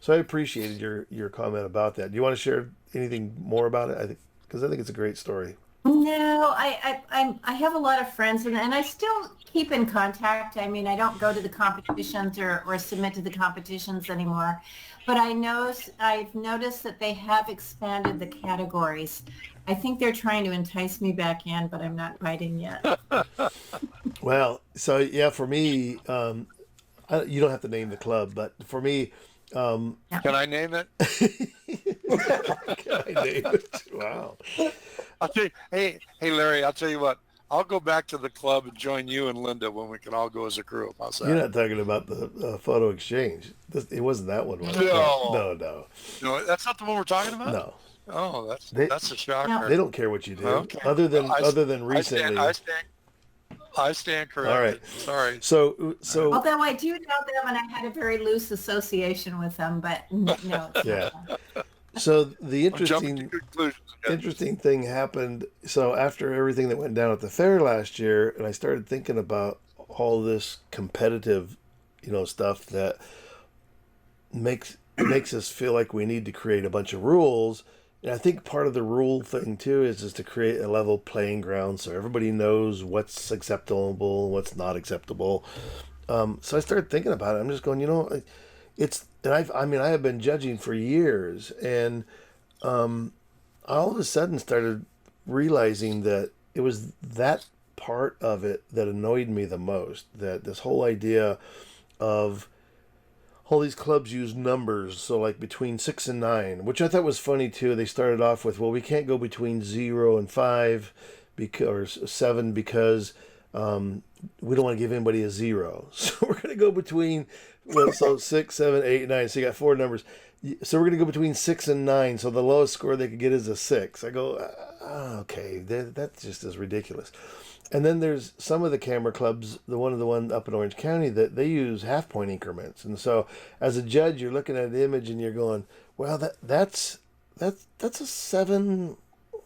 So I appreciated your comment about that. Do you want to share anything more about it? Because I think it's a great story. No, I have a lot of friends, and I still keep in contact. I mean, I don't go to the competitions or submit to the competitions anymore, but I've noticed that they have expanded the categories. I think they're trying to entice me back in, but I'm not biting yet. Well, so yeah, for me, you don't have to name the club, but for me, can I name it? Can I name it? Wow. I'll tell you, hey, Larry, I'll tell you what. I'll go back to the club and join you and Linda when we can all go as a group. How's that? You're not talking about the photo exchange. It wasn't that one, was it? No. No, that's not the one we're talking about? No. Oh, that's a shocker. They don't care what you do. Okay. Other than recently. I stand corrected. All right. Sorry. So. Although I do know them, and I had a very loose association with them, but no. Yeah. So the interesting thing happened. So after everything that went down at the fair last year, and I started thinking about all this competitive, stuff that makes us feel like we need to create a bunch of rules. And I think part of the rule thing too is to create a level playing ground so everybody knows what's acceptable, what's not acceptable. So I started thinking about it. I'm just going, I have been judging for years, and I all of a sudden started realizing that it was that part of it that annoyed me the most. That this whole idea of all these clubs use numbers, so like between 6 and 9, which I thought was funny too. They started off with, well, we can't go between 0 and 5 or 7 because we don't want to give anybody a 0. So we're going to go between Well, so 6, 7, 8, 9. So you got four numbers. So we're gonna go between 6 and 9. So the lowest score they could get is a 6. I go, okay, that just is ridiculous. And then there's some of the camera clubs, the one up in Orange County, that they use half point increments. And so as a judge, you're looking at an image and you're going, well, that's a 7.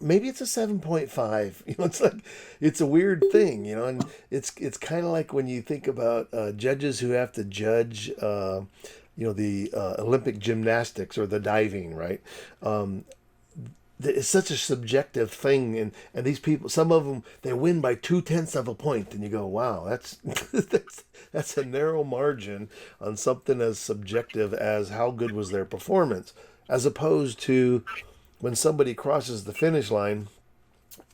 Maybe it's a 7.5. It's like, it's a weird thing, and it's kind of like when you think about judges who have to judge, the Olympic gymnastics or the diving, right? It's such a subjective thing, and these people, some of them, they win by 0.2 of a point, and you go, wow, that's that's a narrow margin on something as subjective as how good was their performance, as opposed to when somebody crosses the finish line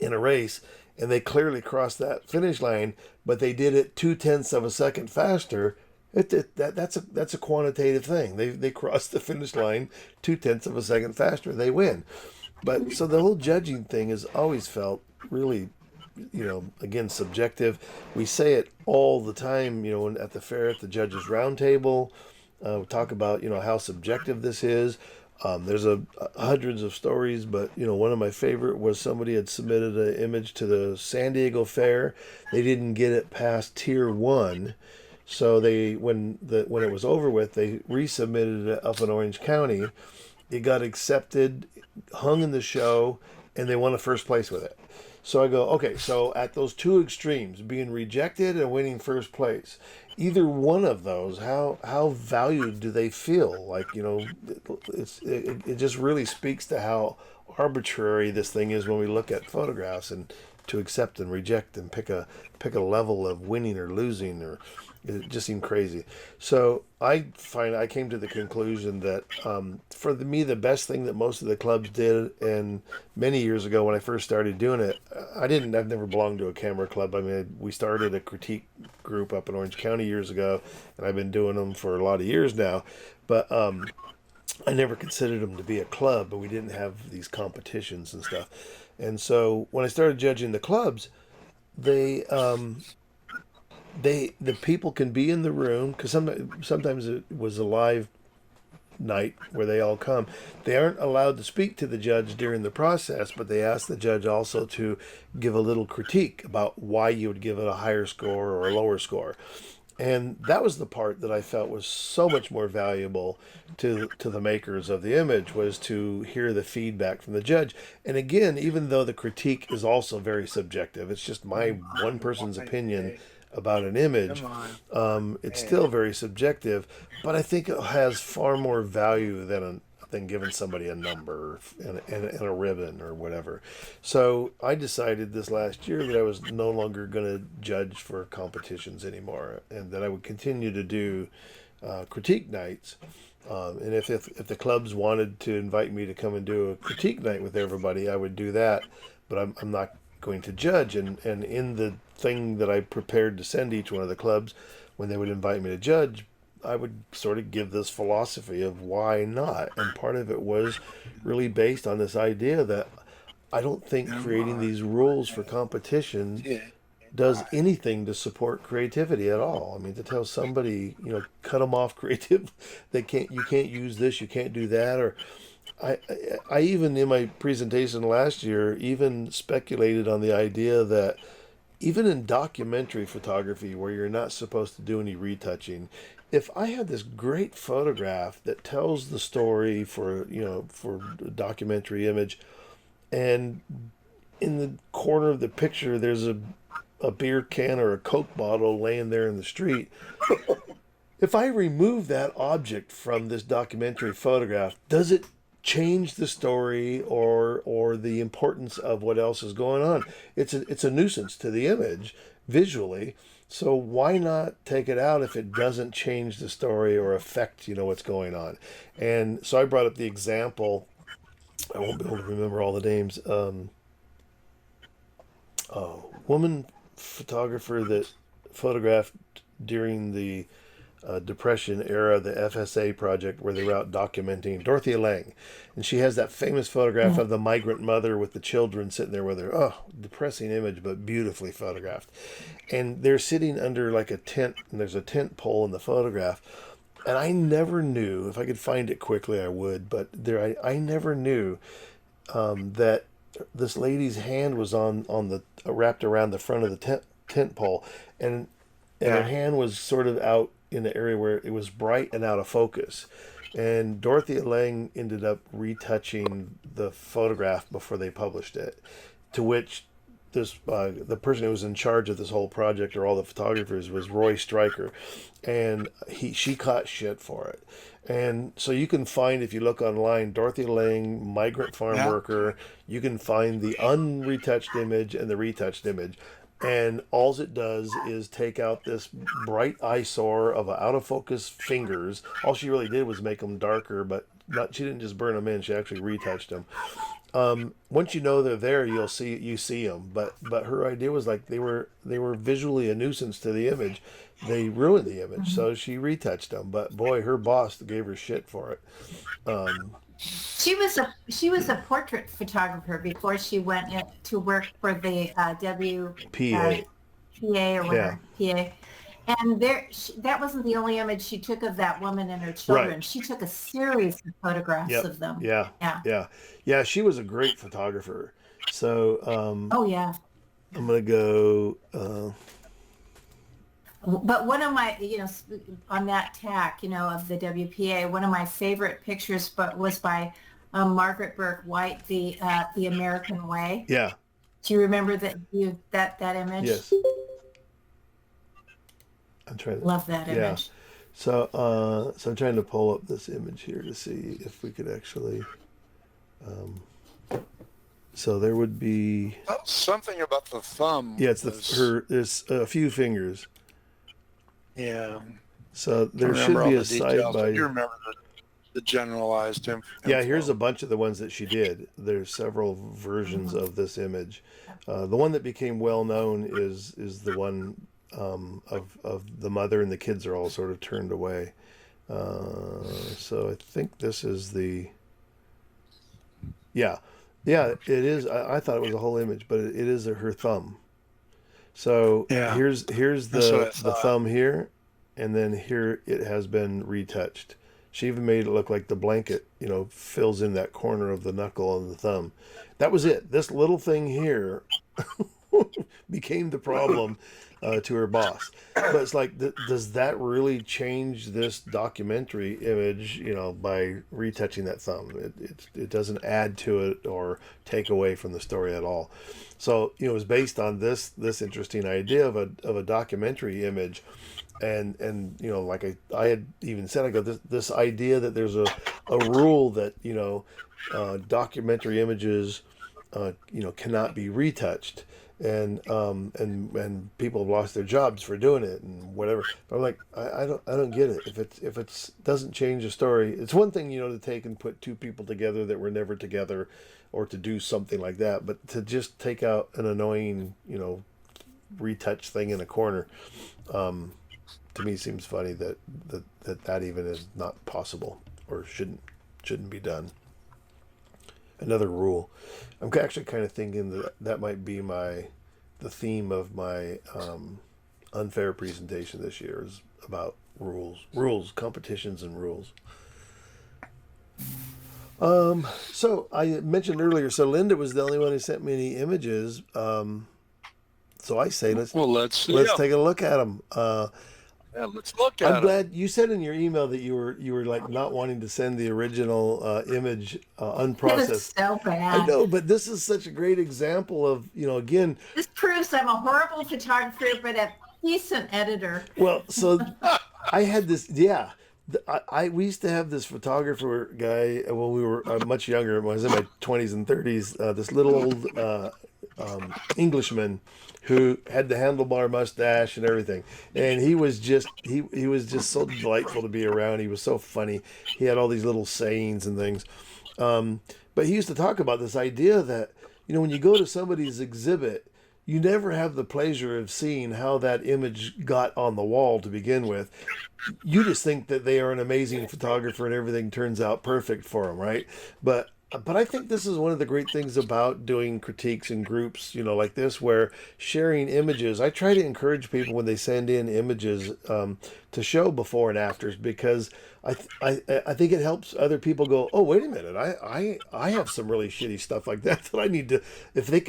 in a race and they clearly crossed that finish line, but they did it 0.2 of a second faster. That's a quantitative thing. They crossed the finish line 0.2 of a second faster. They win. But so the whole judging thing has always felt really, again, subjective. We say it all the time, at the fair, at the judges roundtable. We talk about, how subjective this is. There's hundreds of stories, but one of my favorite was somebody had submitted an image to the San Diego Fair. They didn't get it past tier 1, so when it was over with, they resubmitted it up in Orange County. It got accepted, hung in the show, and they won a first place with it. So I go, okay, so at those two extremes, being rejected and winning first place, either one of those, how valued do they feel? Like, it just really speaks to how arbitrary this thing is when we look at photographs, and to accept and reject and pick a level of winning or losing, or it just seemed crazy. So I came to the conclusion that for me, the best thing that most of the clubs did, and many years ago when I first started doing it, I've never belonged to a camera club. I mean, we started a critique group up in Orange County years ago, and I've been doing them for a lot of years now. But I never considered them to be a club, but we didn't have these competitions and stuff. And so when I started judging the clubs, they the people can be in the room, because sometimes it was a live night where they all come. They aren't allowed to speak to the judge during the process, but they ask the judge also to give a little critique about why you would give it a higher score or a lower score. And that was the part that I felt was so much more valuable to the makers of the image, was to hear the feedback from the judge. And again, even though the critique is also very subjective, it's just my one person's opinion about an image, it's still very subjective, but I think it has far more value than giving somebody a number and a ribbon or whatever. So I decided this last year that I was no longer going to judge for competitions anymore, and that I would continue to do critique nights. And if the clubs wanted to invite me to come and do a critique night with everybody, I would do that, but I'm not going to judge. And in the thing that I prepared to send each one of the clubs when they would invite me to judge, I would sort of give this philosophy of why not. And part of it was really based on this idea that I don't think creating these rules for competition does anything to support creativity at all. I mean, to tell somebody, cut them off creative, you can't use this, you can't do that, or I even in my presentation last year even speculated on the idea that even in documentary photography, where you're not supposed to do any retouching, if I had this great photograph that tells the story for a documentary image, and in the corner of the picture there's a beer can or a Coke bottle laying there in the street, if I remove that object from this documentary photograph, does it change the story or the importance of what else is going on? It's a nuisance to the image visually. So why not take it out if it doesn't change the story or affect what's going on? And so I brought up the example. I won't be able to remember all the names. Woman photographer that photographed during the Depression era, the FSA project, where they were out documenting, Dorothea Lange. And she has that famous photograph of the migrant mother with the children sitting there with her. Oh, depressing image, but beautifully photographed. And they're sitting under like a tent, and there's a tent pole in the photograph. and I never knew, if I could find it quickly, I would, but I never knew that this lady's hand was on the wrapped around the front of the tent pole, and her Yeah. hand was sort of out in the area where it was bright and out of focus. And Dorothea Lange ended up retouching the photograph before they published it, to which this the person who was in charge of this whole project, or all the photographers, was Roy Stryker, and she caught shit for it. And so you can find, if you look online, Dorothy Lange, migrant farm Yeah. worker, you can find the unretouched image and the retouched image. And all it does is take out this bright eyesore of out of focus fingers. All she really did was make them darker, but not, she didn't just burn them in, she actually retouched them. Once you know they're there, you see them. But her idea was like they were visually a nuisance to the image. They ruined the image, so she retouched them. But boy, her boss gave her shit for it. Um, She was a portrait photographer before she went in to work for the PA. PA or Yeah. whatever, PA. And that wasn't the only image she took of that woman and her children. Right. She took a series of photographs Yep. of them. Yeah. Yeah. Yeah. Yeah. She was a great photographer. So Oh yeah. I'm gonna go. But one of my, on that tack, of the WPA, one of my favorite pictures was by Margaret Burke White, the American Way. Yeah. Do you remember that image? Yes. I'm trying to. Love that Yeah. image. So I'm trying to pull up this image here to see if we could actually. So there would be. Something about the thumb. Yeah, it's was- her. There's a few fingers. Yeah. So there I should remember all be the a side details, but by. you remember the generalized Yeah, here's a info. bunch of the ones that she did. There's several versions of this image. The one that became well known is the one of the mother and the kids are all sort of turned away. So I think this is the. Yeah, yeah, it is. I thought it was a whole image, but it is her thumb. So Yeah. here's That's what I the thought. thumb here, and then here it has been retouched. She even made it look like the blanket, fills in that corner of the knuckle of the thumb. That was it. This little thing here became the problem to her boss. But it's like, does that really change this documentary image, by retouching that thumb? It doesn't add to it or take away from the story at all. So, it was based on this interesting idea of a documentary image. And like I had even said, I go, this idea that there's a rule that documentary images cannot be retouched, and people have lost their jobs for doing it and whatever. But I'm like, I don't get it. If it's doesn't change the story, it's one thing to take and put two people together that were never together, or to do something like that. But to just take out an annoying retouch thing in a corner. To me, seems funny that even is not possible or shouldn't be done. Another rule. I'm actually kind of thinking that might be the theme of my unfair presentation this year, is about rules, competitions, and rules. So I mentioned earlier. So Linda was the only one who sent me any images. So I say let's Let's see. take a look at them. Yeah, let's look at I'm it. glad you said in your email that you were like not wanting to send the original image It unprocessed. was so I bad. know, but this is such a great example of again. This proves I'm a horrible photographer, but a decent editor. Well, so I had this. Yeah, we used to have this photographer guy when we were much younger. When I was in my 20s and 30s. This little old Englishman who had the handlebar mustache and everything, and he was just so delightful to be around. He was so funny. He had all these little sayings and things, but he used to talk about this idea that when you go to somebody's exhibit, you never have the pleasure of seeing how that image got on the wall to begin with. You just think that they are an amazing photographer and everything turns out perfect for them, right? But but I think this is one of the great things about doing critiques in groups, like this, where sharing images. I try to encourage people when they send in images to show before and afters, because I think it helps other people go, oh, wait a minute, I have some really shitty stuff like that that I need to. If it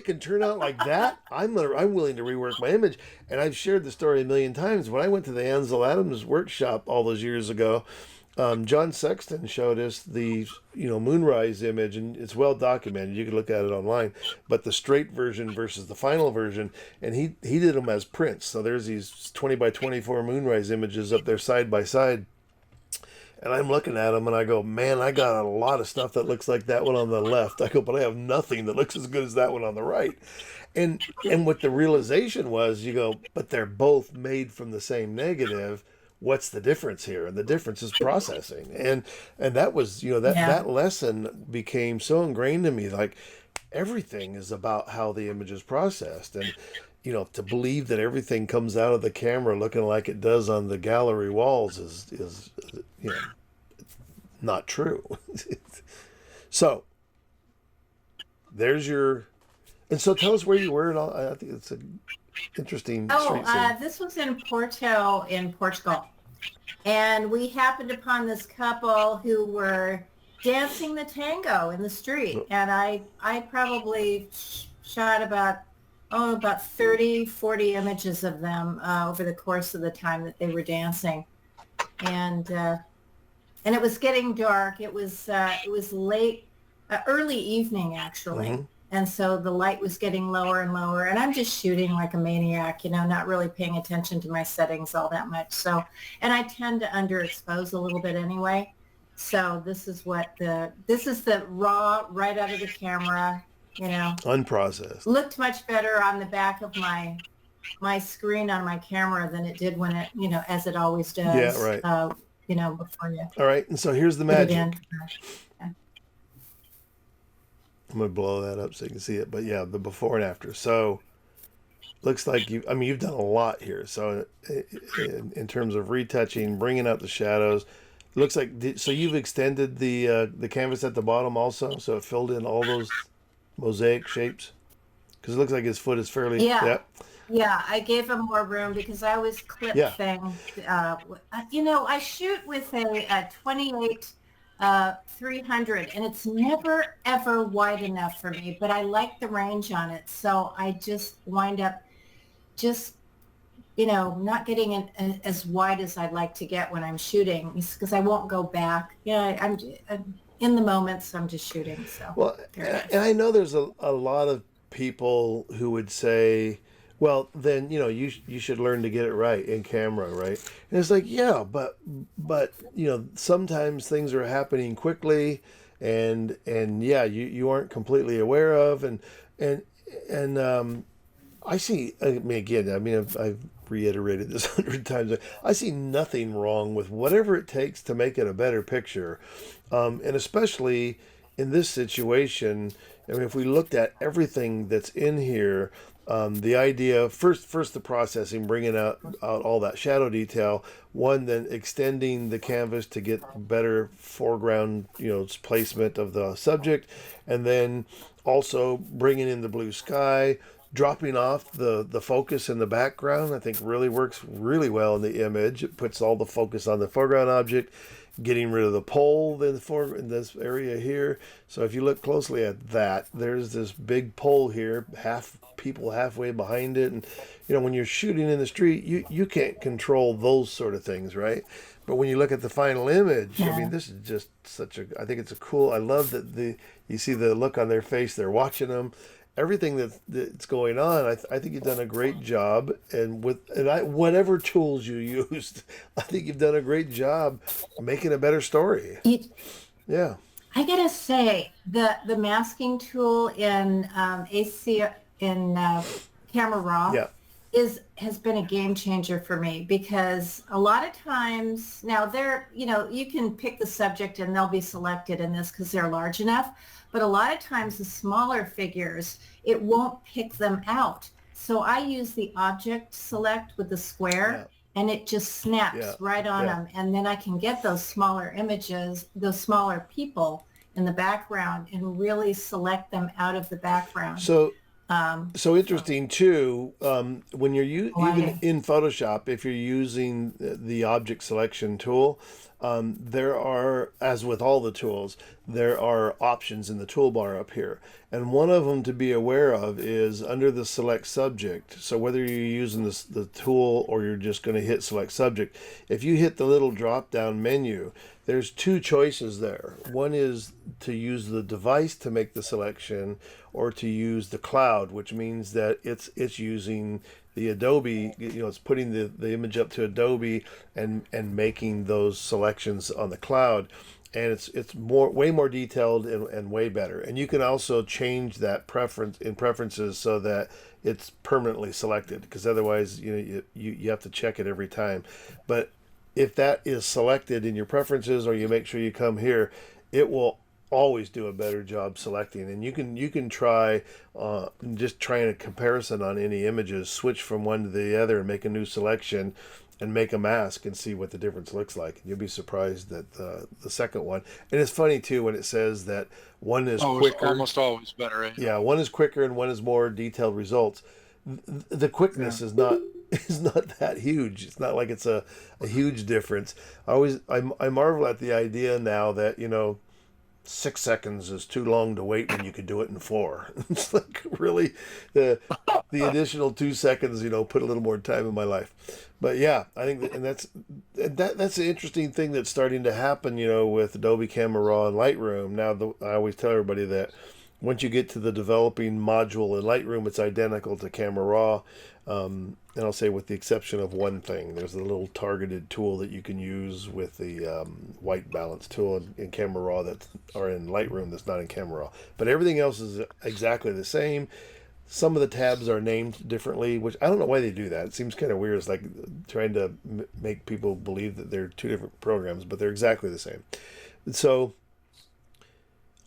can turn out like that, I'm willing to rework my image. And I've shared the story a million times. When I went to the Ansel Adams workshop all those years ago, John Sexton showed us the moonrise image, and it's well documented. You can look at it online. But the straight version versus the final version, and he did them as prints. So there's these 20 by 24 moonrise images up there side by side. And I'm looking at them and I go, man, I got a lot of stuff that looks like that one on the left. I go, but I have nothing that looks as good as that one on the right. And what the realization was, you go, but they're both made from the same negative. What's the difference here? And the difference is processing. And that was, that lesson became so ingrained in me. Like, everything is about how the image is processed. And to believe that everything comes out of the camera looking like it does on the gallery walls is not true. So there's your, and so tell us where you were and all. I think it's an interesting street scene. This was in Porto in Portugal. And we happened upon this couple who were dancing the tango in the street. And I probably shot about 30, 40 images of them over the course of the time that they were dancing. And it was getting dark. It was late, early evening, actually. Mm-hmm. And so the light was getting lower and lower, and I'm just shooting like a maniac, not really paying attention to my settings all that much. So, and I tend to underexpose a little bit anyway. So this is the raw, right out of the camera, unprocessed. Looked much better on the back of my screen on my camera than it did when it, as it always does. Yeah, right. Before you. All right, and so here's the magic. I'm going to blow that up so you can see it. But yeah, the before and after. So looks like you've done a lot here. So in terms of retouching, bringing out the shadows, looks like, so you've extended the canvas at the bottom also. So it filled in all those mosaic shapes, because it looks like his foot is fairly, Yeah, I gave him more room because I always clip things. I shoot with a 28 300, and it's never ever wide enough for me, but I like the range on it, so I just wind up not getting it as wide as I'd like to get when I'm shooting, because I won't go back. I'm in the moments I'm just shooting. So well, and I know there's a lot of people who would say, well, then you should learn to get it right in camera, right? And it's like, yeah, but sometimes things are happening quickly, and you aren't completely aware of, and I see. I've reiterated this 100 times. I see nothing wrong with whatever it takes to make it a better picture, and especially in this situation. I mean, if we looked at everything that's in here. The idea first the processing, bringing out all that shadow detail. Then extending the canvas to get better foreground, placement of the subject, and then also bringing in the blue sky, dropping off the focus in the background. I think really works really well in the image. It puts all the focus on the foreground object. Getting rid of the pole in this area here. So if you look closely at that, there's this big pole here, people halfway behind it. And, when you're shooting in the street, you can't control those sort of things, right? But when you look at the final image, I mean, this is just I think it's I love that you see the look on their face, they're watching them. Everything that's going on, I think you've done a great job, and whatever tools you used, I think you've done a great job making a better story. Yeah, I gotta say the masking tool in AC in Camera Raw has been a game changer for me, because a lot of times now you can pick the subject and they'll be selected in this because they're large enough. But a lot of times the smaller figures, it won't pick them out. So I use the object select with the square, and it just snaps right on them. And then I can get those smaller images, those smaller people in the background and really select them out of the background. So Um, so interesting too. When you're even Lighting. in Photoshop, if you're using the object selection tool, there are, as with all the tools, there are options in the toolbar up here, and one of them to be aware of is under the select subject. So whether you're using the tool or you're just going to hit select subject, if you hit the little drop down menu, there's two choices there. One is to use the device to make the selection, or to use the cloud, which means that it's using the Adobe, it's putting the image up to Adobe and making those selections on the cloud. And it's way more detailed and way better. And you can also change that preference in preferences so that it's permanently selected, because otherwise you have to check it every time. But if that is selected in your preferences, or you make sure you come here, it will always do a better job selecting. And you can try just trying a comparison on any images, switch from one to the other and make a new selection and make a mask and see what the difference looks like. And you'll be surprised at the second one. And it's funny too when it says that one is Oh, it's quicker. almost always better. Eh? Yeah, one is quicker and one is more detailed results. The quickness is not that huge. It's not like it's a huge difference. I marvel at the idea now that 6 seconds is too long to wait when you could do it in 4. It's like, really, the additional 2 seconds, put a little more time in my life. But yeah, I think that's an interesting thing that's starting to happen, with Adobe Camera Raw and Lightroom. Now, I always tell everybody that once you get to the developing module in Lightroom, it's identical to Camera Raw. And I'll say, with the exception of one thing, there's a little targeted tool that you can use with the white balance tool in Camera Raw or in Lightroom that's not in Camera Raw. But everything else is exactly the same. Some of the tabs are named differently, which I don't know why they do that. It seems kind of weird. It's like trying to make people believe that they're two different programs, but they're exactly the same. So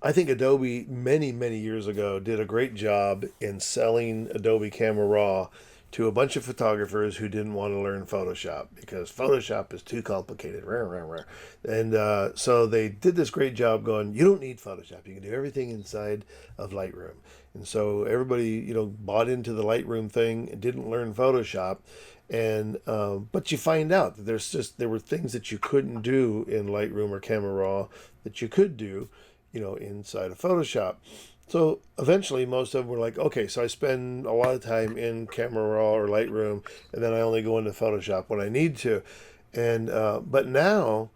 I think Adobe many, many years ago did a great job in selling Adobe Camera Raw to a bunch of photographers who didn't want to learn Photoshop because Photoshop is too complicated. And so they did this great job going, you don't need Photoshop. You can do everything inside of Lightroom. And so everybody, bought into the Lightroom thing and didn't learn Photoshop. And but you find out that there were things that you couldn't do in Lightroom or Camera Raw that you could do, inside of Photoshop. So eventually most of them were like, okay, so I spend a lot of time in Camera Raw or Lightroom, and then I only go into Photoshop when I need to. And but now,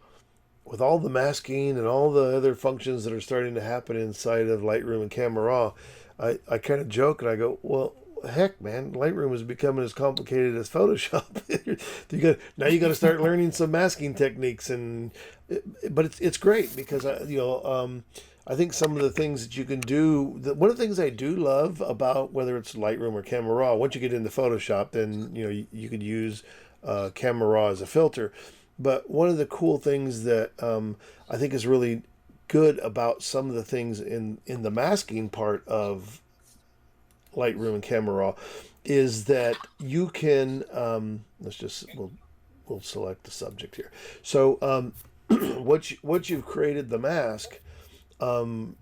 with all the masking and all the other functions that are starting to happen inside of Lightroom and Camera Raw, I kind of joke and I go, well, heck, man, Lightroom is becoming as complicated as Photoshop. Now you got to start learning some masking techniques, but it's great because I think some of the things that you can do, one of the things I do love about whether it's Lightroom or Camera Raw, once you get into Photoshop, then you could use Camera Raw as a filter. But one of the cool things that I think is really good about some of the things in the masking part of Lightroom and Camera Raw is that you can we'll select the subject here. So once you've created the mask, and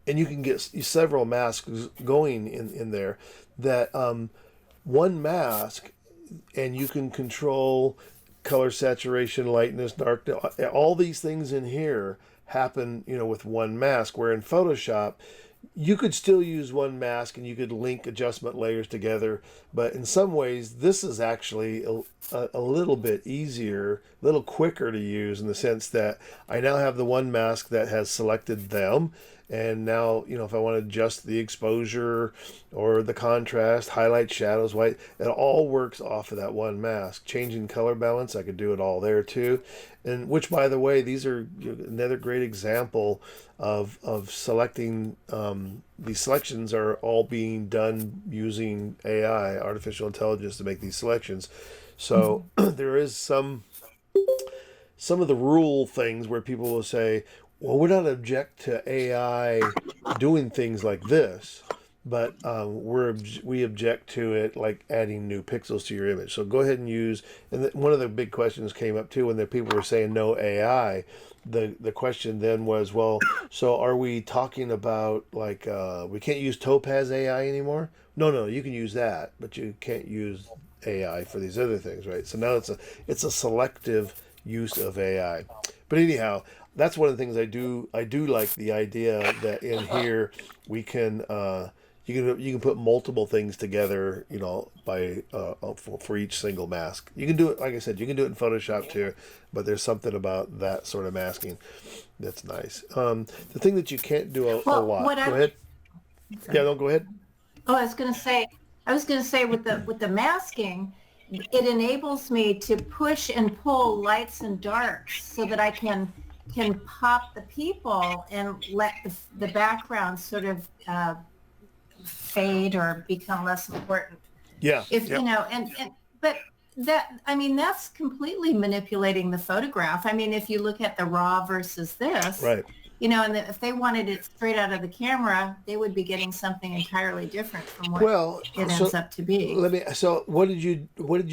you can get several masks going in there, that one mask, and you can control color saturation, lightness, darkness, all these things in here happen with one mask, where in Photoshop you could still use one mask and you could link adjustment layers together, but in some ways this is actually a little bit easier, a little quicker to use, in the sense that I now have the one mask that has selected them, and now if I want to adjust the exposure or the contrast, highlight, shadows, white, it all works off of that one mask. Changing color balance, I could do it all there too. And which, by the way, these are another great example of selecting. These selections are all being done using AI, artificial intelligence, to make these selections. So there is some of the rule things where people will say, well, we're not object to AI doing things like this, but we object to it like adding new pixels to your image. So go ahead and use. And one of the big questions came up too when the people were saying no AI. The question then was, well, so are we talking about like we can't use Topaz AI anymore? No, you can use that, but you can't use AI for these other things, right? So now it's a selective use of AI. But anyhow, that's one of the things I do like the idea that in here we can you can put multiple things together, by for each single mask. You can do it, like I said, you can do it in Photoshop too, but there's something about that sort of masking that's nice. The thing that you can't do a Well, lot. what Go I ahead. Yeah, no, go ahead. Oh, I was going to say with the masking, it enables me to push and pull lights and darks so that I can pop the people and let the background sort of fade or become less important. Yeah. If Yep. but that's completely manipulating the photograph. I mean, if you look at the raw versus this, Right. and if they wanted it straight out of the camera, they would be getting something entirely different from what Well, it so ends up to be. So what did you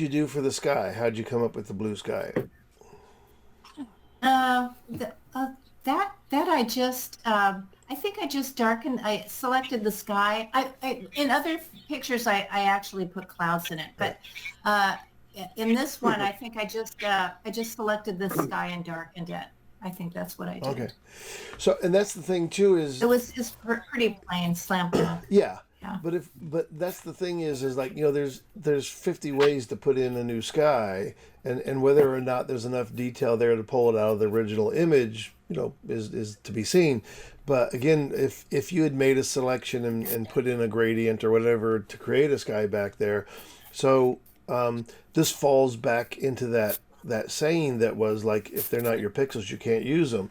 do for the sky? How'd you come up with the blue sky? The, that I think I just darkened. I selected the sky. In other pictures, I actually put clouds in it, but in this one, I think I just selected the sky and darkened it. I think that's what I did. Okay. So, and that's the thing too is It was just pretty plain, slam dunk. yeah. Yeah. But that's the thing is like, there's 50 ways to put in a new sky, and whether or not there's enough detail there to pull it out of the original image, is to be seen. But again, if you had made a selection and put in a gradient or whatever to create a sky back there, so this falls back into that saying that was like, if they're not your pixels, you can't use them.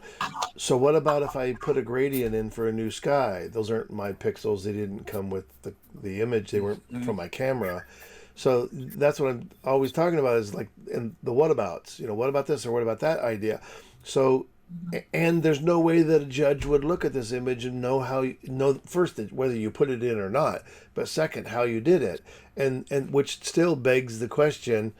So what about if I put a gradient in for a new sky? Those aren't my pixels. They didn't come with the image. They weren't from my camera. So that's what I'm always talking about is like, and the whatabouts, what about this or what about that idea? So, and there's no way that a judge would look at this image and know first whether you put it in or not, but second, how you did it. And which still begs the question,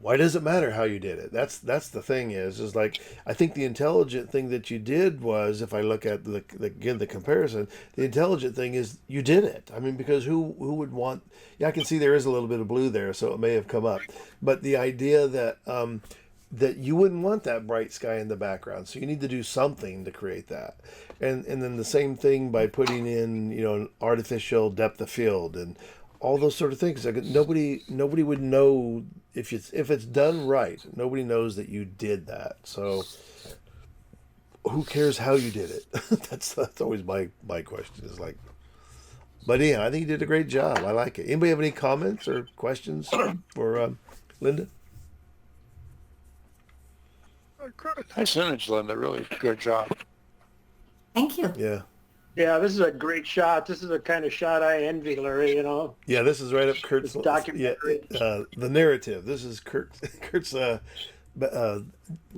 why does it matter how you did it? That's the thing is like, I think the intelligent thing that you did was, if I look at the comparison, the intelligent thing is you did it. I mean, because who would want, yeah, I can see there is a little bit of blue there, so it may have come up, but the idea that that you wouldn't want that bright sky in the background, so you need to do something to create that. And then the same thing by putting in, an artificial depth of field and all those sort of things. Like nobody would know if it's done right. Nobody knows that you did that. So who cares how you did it? that's always my question is like. But yeah, I think you did a great job. I like it. Anybody have any comments or questions for Linda? Nice image, Linda. Really good job. Thank you. Yeah. Yeah, this is a great shot. This is the kind of shot I envy, Larry, Yeah, this is right up Kurt's This documentary. Yeah, the narrative. This is Kurt's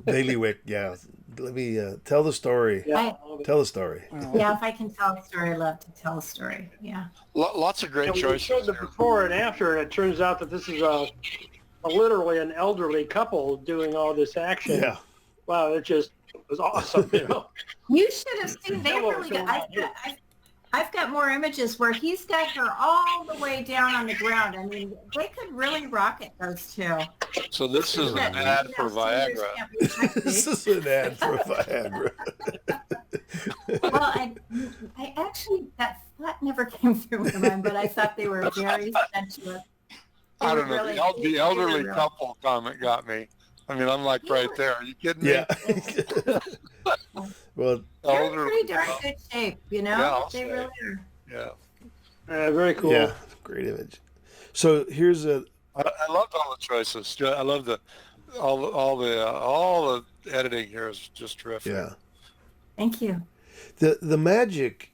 bailiwick. Yeah. Let me tell the story. Yeah. Tell the story. Yeah, if I can tell a story, I love to tell a story. Yeah. Lots of great We choices. showed the there. before and after, and it turns out that this is literally an elderly couple doing all this action. Yeah. Wow, it was awesome, You should have seen. They Tell what really was got. going on here. I've got more images where he's got her all the way down on the ground. I mean, they could really rock it, those two. So this is an ad for Viagra. This is an ad for Viagra. Well, I actually, that thought never came through my mind, but I thought they were very sensuous. They I were don't know. really- The they were elderly really- couple comment got me. I mean, I'm like right there. Are you kidding me? Yeah. Well, They're in Elderly pretty darn couple. good shape, Yeah, I'll they say. really are. Yeah. Very cool. yeah, great image. So here's I loved all the choices. I love all the editing here is just terrific. yeah. Thank you. The magic,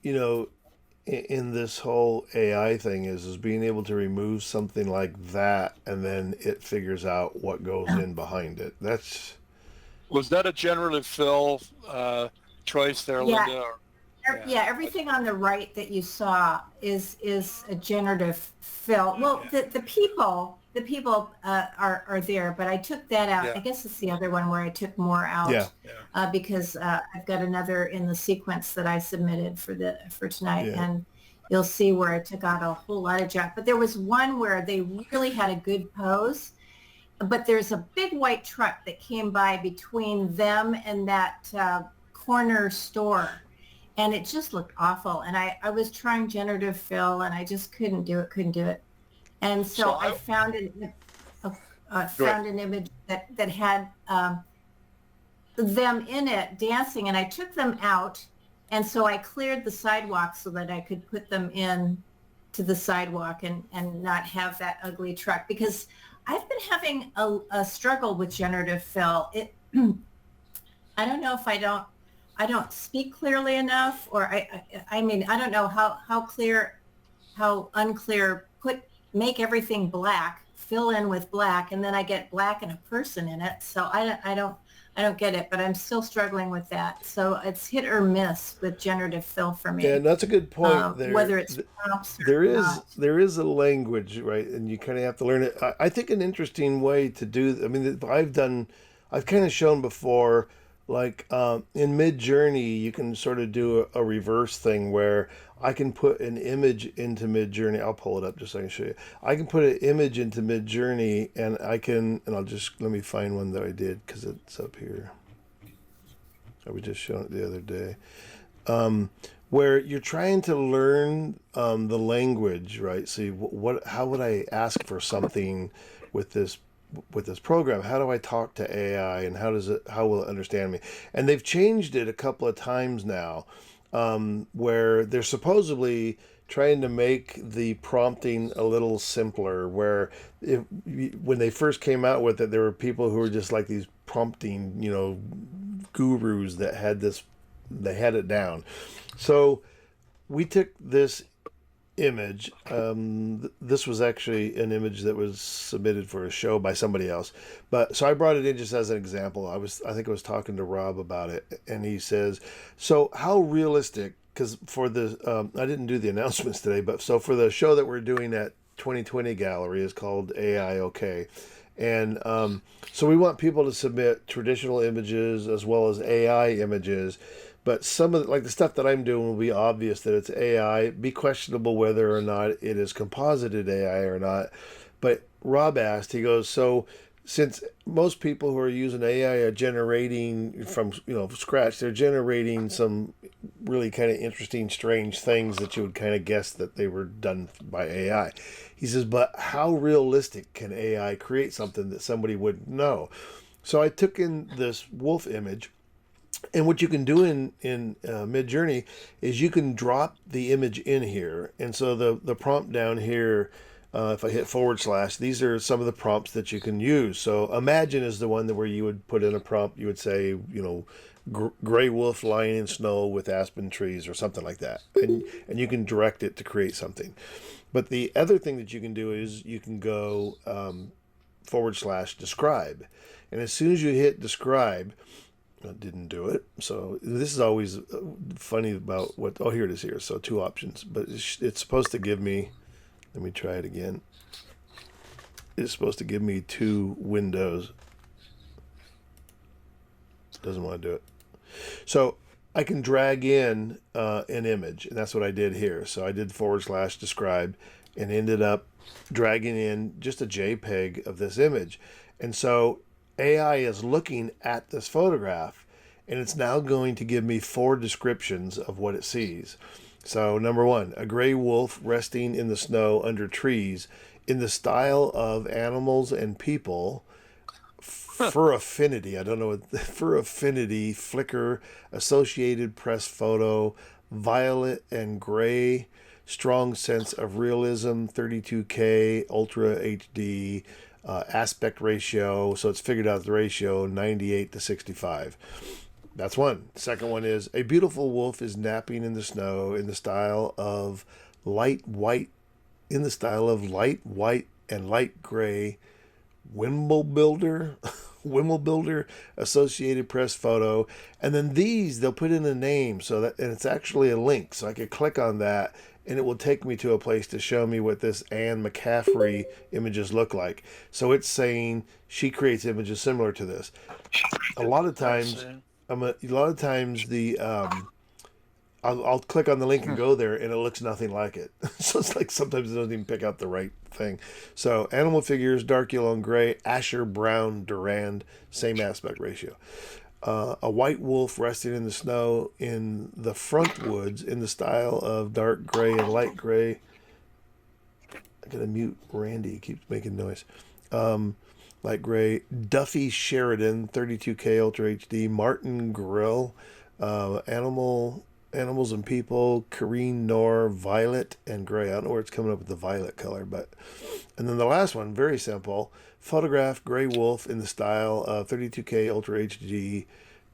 in this whole AI thing is being able to remove something like that and then it figures out what goes in behind it. That's Was that a generative fill choice there, Yeah. Linda? Yeah, everything on the right that you saw is a generative fill. Well, the people are there, but I took that out. Yeah. I guess it's the other one where I took more out Yeah. because I've got another in the sequence that I submitted for tonight, Yeah. and you'll see where I took out a whole lot of junk. But there was one where they really had a good pose, but there's a big white truck that came by between them and that corner store. And it just looked awful. And I was trying generative fill and I just couldn't do it. And so I found an image that had them in it dancing, and I took them out. And so I cleared the sidewalk so that I could put them in to the sidewalk and not have that ugly truck, because I've been having a struggle with generative fill. I don't know if I don't speak clearly enough, or I mean, I don't know how clear, how unclear, make everything black, fill in with black, and then I get black and a person in it. So I don't get it, but I'm still struggling with that. So it's hit or miss with generative fill for me. Yeah, and that's a good point there. Whether it's prompts there or is not. there is a language, right, and you kind of have to learn it. I think an interesting way to do. I mean, I've kind of shown before, like in Mid Journey, you can sort of do a reverse thing where I can put an image into Mid Journey. I'll pull it up just so I can show you. I can put an image into Mid Journey, and I'll just let me find one that I did because it's up here. I was just showing it the other day. Where you're trying to learn the language, right? So how would I ask for something with this program? How do I talk to AI, and how will it understand me? And they've changed it a couple of times now, where they're supposedly trying to make the prompting a little simpler, where when they first came out with it, there were people who were just like these prompting, gurus that they had it down. So we took this image. This was actually an image that was submitted for a show by somebody else, but so I brought it in just as an example. I think I was talking to Rob about it, and he says, so how realistic, because for the I didn't do the announcements today, but so for the show that we're doing at 2020 Gallery is called AI OK. And so we want people to submit traditional images as well as AI images. But some of like the stuff that I'm doing will be obvious that it's AI, be questionable whether or not it is composited AI or not. But Rob asked, he goes, so since most people who are using AI are generating from scratch, they're generating some really kind of interesting, strange things that you would kind of guess that they were done by AI. He says, but how realistic can AI create something that somebody wouldn't know? So I took in this wolf image, and what you can do in Midjourney is you can drop the image in here. And so the prompt down here, if I hit /, these are some of the prompts that you can use. So imagine is the one where you would put in a prompt. You would say, gray wolf lying in snow with aspen trees or something like that. And you can direct it to create something. But the other thing that you can do is you can go / describe. And as soon as you hit describe, I didn't do it. So this is always funny about here it is here. So 2 options, but it's supposed to give me, let me try it again. It's supposed to give me 2 windows. Doesn't want to do it. So I can drag in an image, and that's what I did here. So I did / describe and ended up dragging in just a JPEG of this image. And so AI is looking at this photograph, and it's now going to give me 4 descriptions of what it sees. So number 1, a gray wolf resting in the snow under trees in the style of animals and people. Fur affinity, I don't know what fur affinity, Flickr, Associated Press photo, violet and gray, strong sense of realism, 32K, Ultra HD, aspect ratio, so it's figured out the ratio 98:65. That's one. Second one is a beautiful wolf is napping in the snow in the style of light white and light gray Wimble builder. Wimble Builder, Associated Press photo, and then these they'll put in a name so that, and it's actually a link, so I could click on that and it will take me to a place to show me what this Anne McCaffrey images look like. So it's saying she creates images similar to this. A lot of times, a lot of times I'll click on the link and go there, and it looks nothing like it. So it's like sometimes it doesn't even pick out the right thing. So animal figures, dark yellow and gray, Asher brown Durand, same aspect ratio. A white wolf resting in the snow in the front woods in the style of dark gray and light gray. I gotta mute Randy, he keeps making noise. Light gray. Duffy Sheridan, 32K Ultra HD. Martin Grill, Animals and People, Kareen Noor, violet and gray. I don't know where it's coming up with the violet color, but. And then the last one, very simple. Photograph gray wolf in the style of 32K Ultra HD,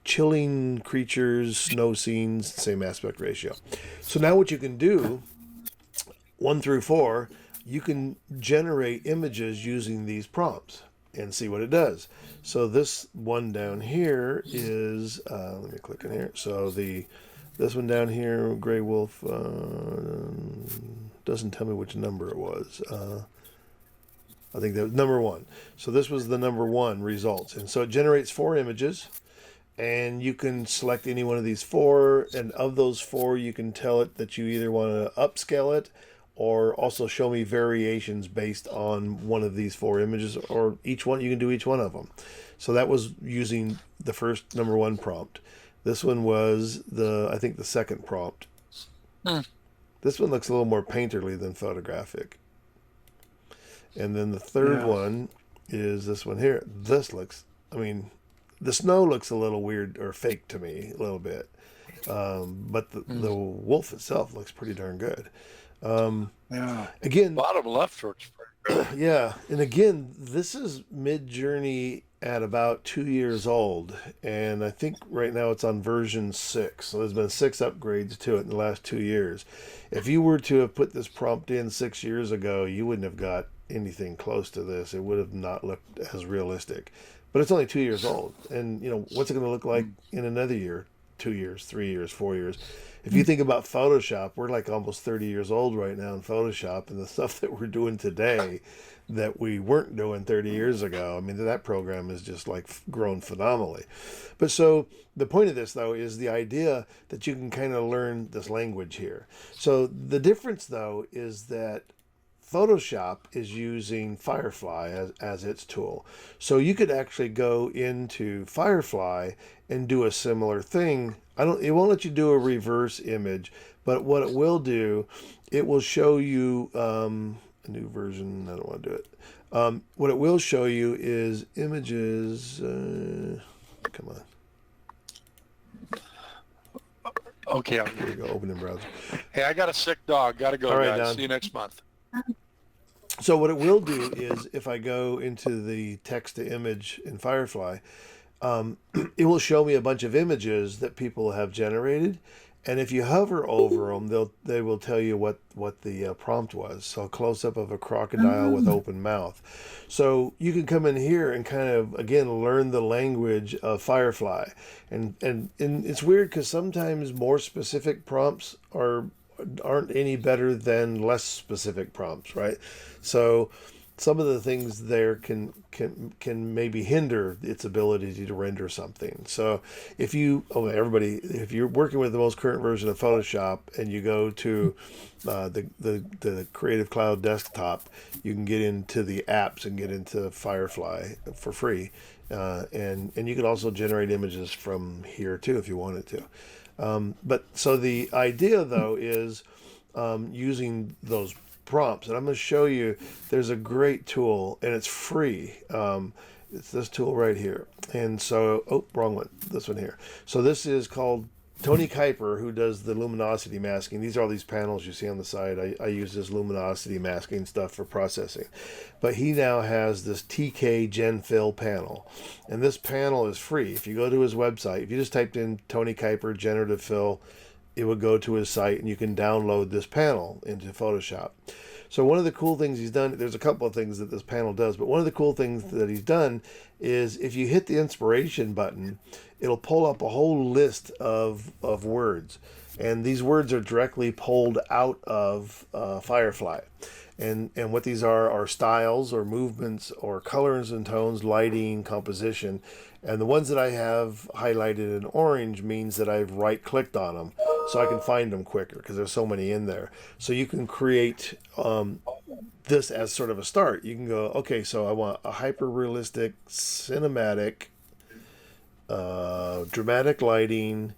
chilling creatures, snow scenes, same aspect ratio. So now what you can do, 1 through 4, you can generate images using these prompts and see what it does. So this one down here is, let me click in here. So this one down here, gray wolf, doesn't tell me which number it was. I think that was number 1. So this was the number 1 results. And so it generates 4 images, and you can select any one of these 4. And of those 4, you can tell it that you either want to upscale it or also show me variations based on one of these 4 images, or each one. You can do each one of them. So that was using the first number 1 prompt. This one was I think the second prompt. This one looks a little more painterly than photographic. And then the third one is this one here. This looks, I mean, the snow looks a little weird or fake to me a little bit. But the wolf itself looks pretty darn good. Again, bottom left looks pretty good. Yeah. And again, this is Mid-Journey at about 2 years old. And I think right now it's on version 6. So there's been 6 upgrades to it in the last 2 years. If you were to have put this prompt in 6 years ago, you wouldn't have got anything close to this. It would have not looked as realistic. But it's only 2 years old. And, you know, what's it going to look like in another year, 2 years, 3 years, 4 years? If you think about Photoshop, we're like almost 30 years old right now in Photoshop, and the stuff that we're doing today that we weren't doing 30 years ago, I mean, that program is just like grown phenomenally. But so the point of this, though, is the idea that you can kind of learn this language here. So the difference, though, is that Photoshop is using Firefly as its tool. So you could actually go into Firefly and do a similar thing. It won't let you do a reverse image, but what it will do, it will show you a new version. I don't want to do it. What it will show you is images. Come on. Okay, Here we go. Open in browser. Hey, I got a sick dog. Got to go, All right, guys. Don. See you next month. So what it will do is if I go into the text to image in Firefly, it will show me a bunch of images that people have generated. And if you hover over them, they will tell you what the prompt was. So a close-up of a crocodile with open mouth. So you can come in here and kind of, again, learn the language of Firefly. And it's weird because sometimes more specific prompts aren't any better than less specific prompts, right? So some of the things there can maybe hinder its ability to render something. So if you're working with the most current version of Photoshop and you go to the Creative Cloud desktop, you can get into the apps and get into Firefly for free, and you can also generate images from here too if you wanted to. But so the idea though is using those prompts, and I'm going to show you. There's a great tool, and it's free. It's this tool right here. And so, wrong one. This one here. So this is called Tony Kuiper, who does the luminosity masking. These are all these panels you see on the side. I use this luminosity masking stuff for processing. But he now has this TK Gen Fill panel. And this panel is free. If you go to his website, if you just typed in Tony Kuiper Generative Fill, it would go to his site and you can download this panel into Photoshop. So one of the cool things he's done, there's a couple of things that this panel does, but one of the cool things that he's done is if you hit the inspiration button, it'll pull up a whole list of words. And these words are directly pulled out of Firefly. And what these are styles or movements or colors and tones, lighting, composition. And the ones that I have highlighted in orange means that I've right-clicked on them so I can find them quicker because there's so many in there. So you can create this as sort of a start. You can go, okay, so I want a hyper-realistic, cinematic, dramatic lighting,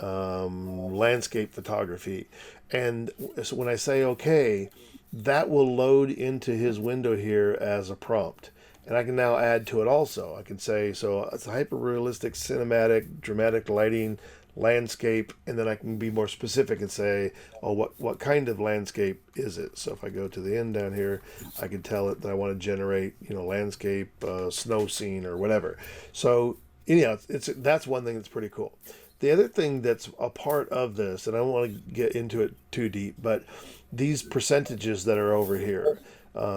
landscape photography. And so when I say okay, that will load into his window here as a prompt. And I can now add to it also. I can say, so it's a hyper-realistic, cinematic, dramatic lighting, landscape, and then I can be more specific and say, oh, what kind of landscape is it? So if I go to the end down here, I can tell it that I want to generate, landscape, snow scene or whatever. So anyhow, that's one thing that's pretty cool. The other thing that's a part of this, and I don't want to get into it too deep, but these percentages that are over here,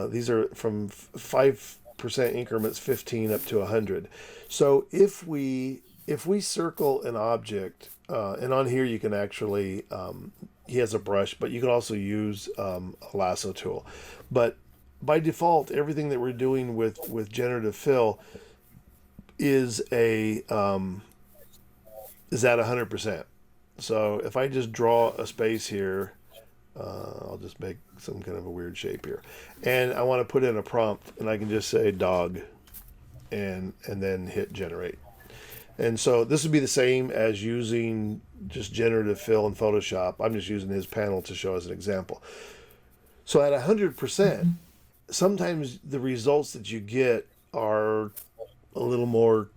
these are from 5% increments, 15 up to 100. So if we circle an object, and on here you can actually, he has a brush, but you can also use a lasso tool. But by default, everything that we're doing with generative fill is at 100%. So if I just draw a space here, I'll just make some kind of a weird shape here, and I want to put in a prompt, and I can just say dog, and then hit generate. And so this would be the same as using just generative fill in Photoshop. I'm just using his panel to show as an example. So at 100%, sometimes the results that you get are a little more,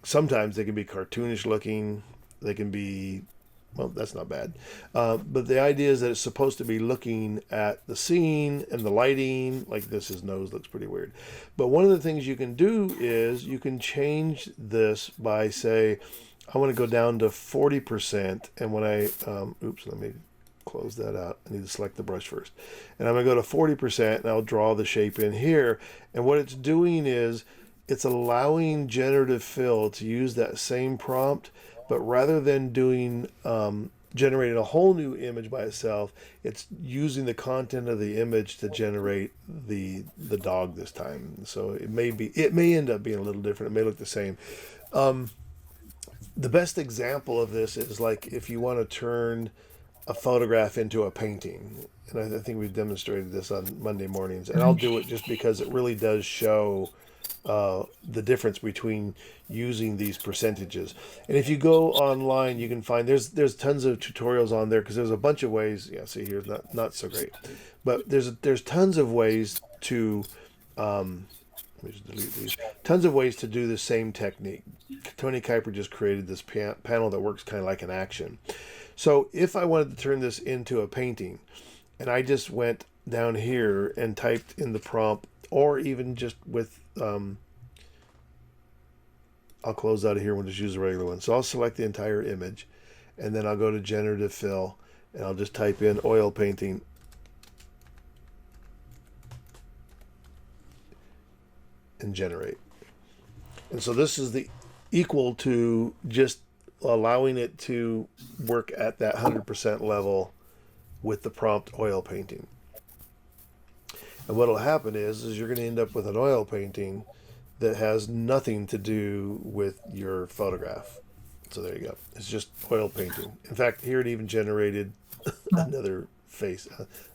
sometimes they can be cartoonish looking, they can be, well, that's not bad. But the idea is that it's supposed to be looking at the scene and the lighting, like this, his nose looks pretty weird. But one of the things you can do is you can change this by, say, I want to go down to 40%. And when I, let me close that out. I need to select the brush first. And I'm going to go to 40% and I'll draw the shape in here. And what it's doing is it's allowing generative fill to use that same prompt, but rather than doing generating a whole new image by itself, it's using the content of the image to generate the dog this time. So it may end up being a little different. It may look the same. The best example of this is like if you want to turn a photograph into a painting, and I think we've demonstrated this on Monday mornings, and I'll do it just because it really does show the difference between using these percentages. And if you go online, you can find there's tons of tutorials on there because there's a bunch of ways. Yeah, see here, not so great, but there's tons of ways to let me just delete these. Tons of ways to do the same technique. Tony Kuiper just created this panel that works kind of like an action. So if I wanted to turn this into a painting, and I just went down here and typed in the prompt, or even just with I'll close out of here and just use a regular one. So I'll select the entire image, and then I'll go to generative fill, and I'll just type in oil painting. And generate. And so this is the equal to just allowing it to work at that 100% level with the prompt oil painting. And what will happen is you're going to end up with an oil painting that has nothing to do with your photograph. So there you go. It's just oil painting. In fact, here it even generated another face.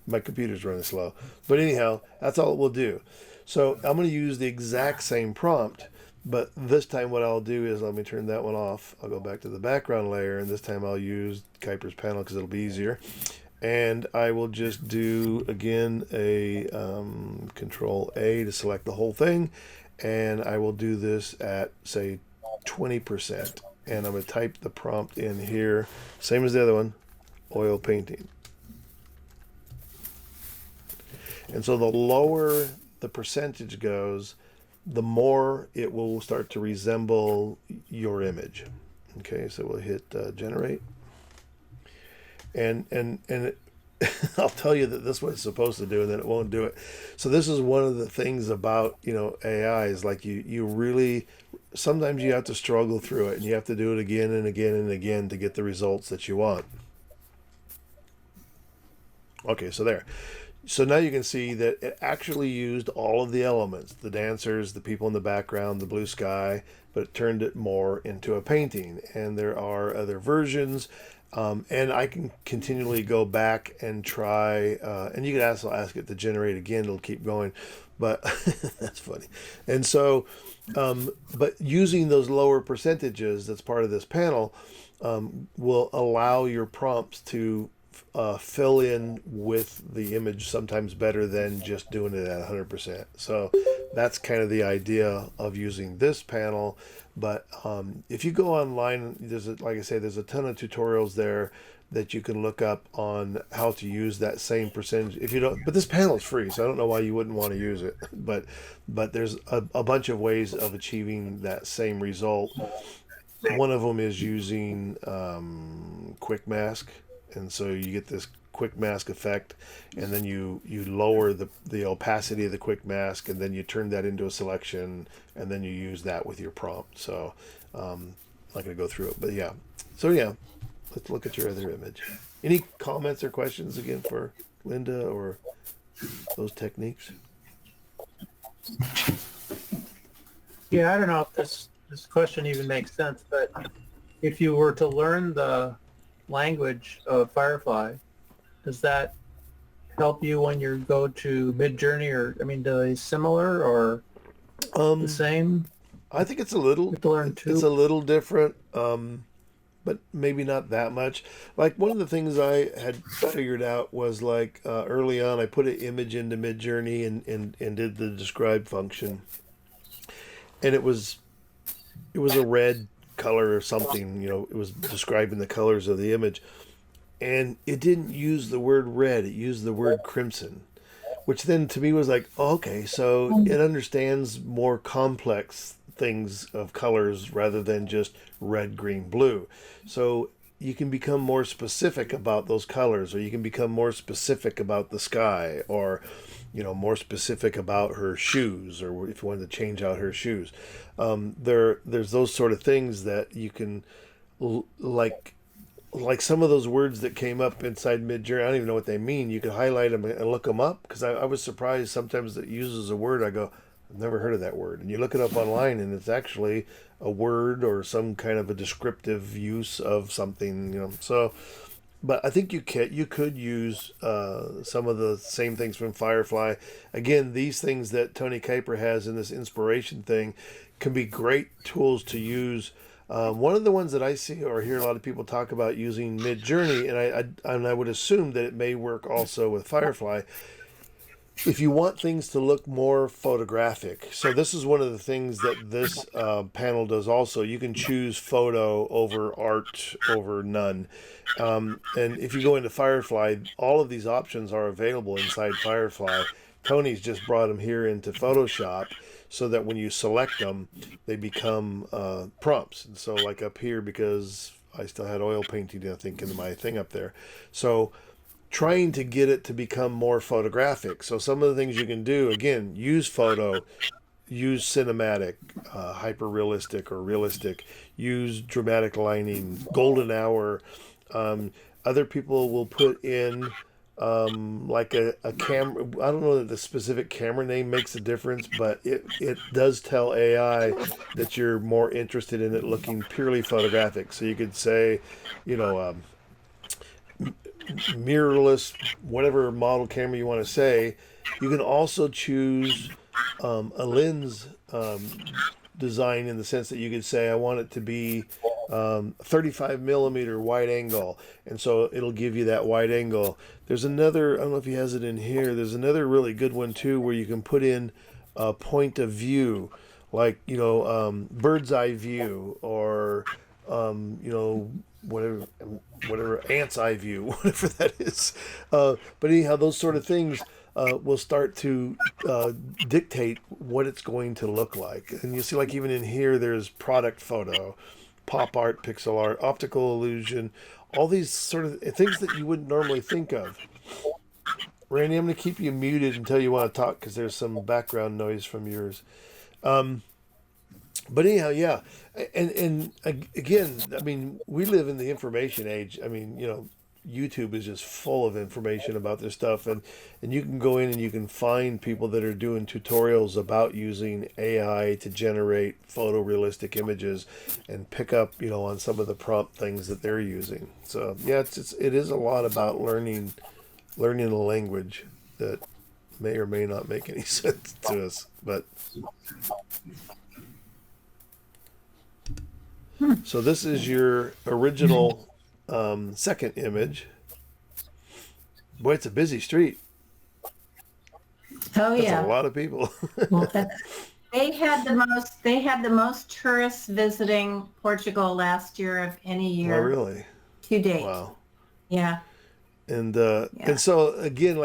My computer's running slow. But anyhow, that's all it will do. So I'm going to use the exact same prompt, but this time what I'll do is, let me turn that one off. I'll go back to the background layer, and this time I'll use Kuiper's panel because it'll be easier. And I will just do, again, a Control A to select the whole thing. And I will do this at, say, 20%. And I'm going to type the prompt in here, same as the other one, oil painting. And so the lower the percentage goes, the more it will start to resemble your image. Okay, so we'll hit generate. and it, I'll tell you that this is what it's supposed to do, and then it won't do it. So this is one of the things about AI is like you really sometimes you have to struggle through it, and you have to do it again and again and again to get the results that you want. Okay, so there. So now you can see that it actually used all of the elements, the dancers, the people in the background, the blue sky, but it turned it more into a painting. And there are other versions. And I can continually go back and try, and you can also ask it to generate again, it'll keep going. But that's funny. And so, but using those lower percentages that's part of this panel will allow your prompts to fill in with the image sometimes better than just doing it at 100%. So that's kind of the idea of using this panel. But if you go online, like I say, there's a ton of tutorials there that you can look up on how to use that same percentage. If you don't, but this panel is free, so I don't know why you wouldn't want to use it. But there's a bunch of ways of achieving that same result. One of them is using quick mask, and so you get this quick mask effect, and then you lower the opacity of the quick mask, and then you turn that into a selection, and then you use that with your prompt. So I'm not going to go through it, but yeah. So yeah, let's look at your other image. Any comments or questions again for Linda or those techniques? Yeah, I don't know if this question even makes sense, but if you were to learn the language of Firefly, does that help you when you go to Midjourney, or I mean, are they similar or the same? I think it's a little. You have to learn two. It's a little different, but maybe not that much. Like one of the things I had figured out was like early on, I put an image into Midjourney and did the describe function, and it was a red color or something. It was describing the colors of the image. And it didn't use the word red, it used the word crimson, which then to me was like, oh, okay, so it understands more complex things of colors rather than just red, green, blue. So you can become more specific about those colors, or you can become more specific about the sky, or more specific about her shoes, or if you wanted to change out her shoes. There's those sort of things that you can like some of those words that came up inside Midjourney. I don't even know what they mean. You can highlight them and look them up, because I was surprised sometimes that it uses a word. I go, I've never heard of that word. And you look it up online, and it's actually a word or some kind of a descriptive use of something. So, but I think you could use some of the same things from Firefly. Again, these things that Tony Kuiper has in this inspiration thing can be great tools to use. One of the ones that I see or hear a lot of people talk about using Midjourney, and I would assume that it may work also with Firefly, if you want things to look more photographic. So this is one of the things that this panel does also. You can choose photo over art over none. And if you go into Firefly, all of these options are available inside Firefly. Tony's just brought them here into Photoshop, so that when you select them, they become prompts. And so like up here, because I still had oil painting, I think, in my thing up there. So trying to get it to become more photographic. So some of the things you can do, again, use photo, use cinematic, hyper realistic or realistic, use dramatic lighting, golden hour. Other people will put in like a camera. I don't know that the specific camera name makes a difference, but it does tell AI that you're more interested in it looking purely photographic. So you could say, mirrorless, whatever model camera you want to say. You can also choose a lens design, in the sense that you could say, I want it to be 35 millimeter wide angle, and so it'll give you that wide angle. There's another, I don't know if he has it in here, there's another really good one too, where you can put in a point of view, like bird's eye view, or whatever ant's eye view, whatever that is. But anyhow, those sort of things will start to dictate what it's going to look like. And you see, like even in here, there's product photo, pop art, pixel art, optical illusion, all these sort of things that you wouldn't normally think of. Randy, I'm going to keep you muted until you want to talk because there's some background noise from yours. But anyhow, yeah, again, I mean, we live in the information age. I mean, YouTube is just full of information about this stuff, and you can go in and you can find people that are doing tutorials about using AI to generate photorealistic images, and pick up on some of the prompt things that they're using. So yeah, it is a lot about learning a language that may or may not make any sense to us, but. So this is your original second image. Boy, it's a busy street. Oh That's yeah. a lot of people. Well, they had the most tourists visiting Portugal last year of any Oh, year really? to date. Wow. Yeah. And Yeah. so again,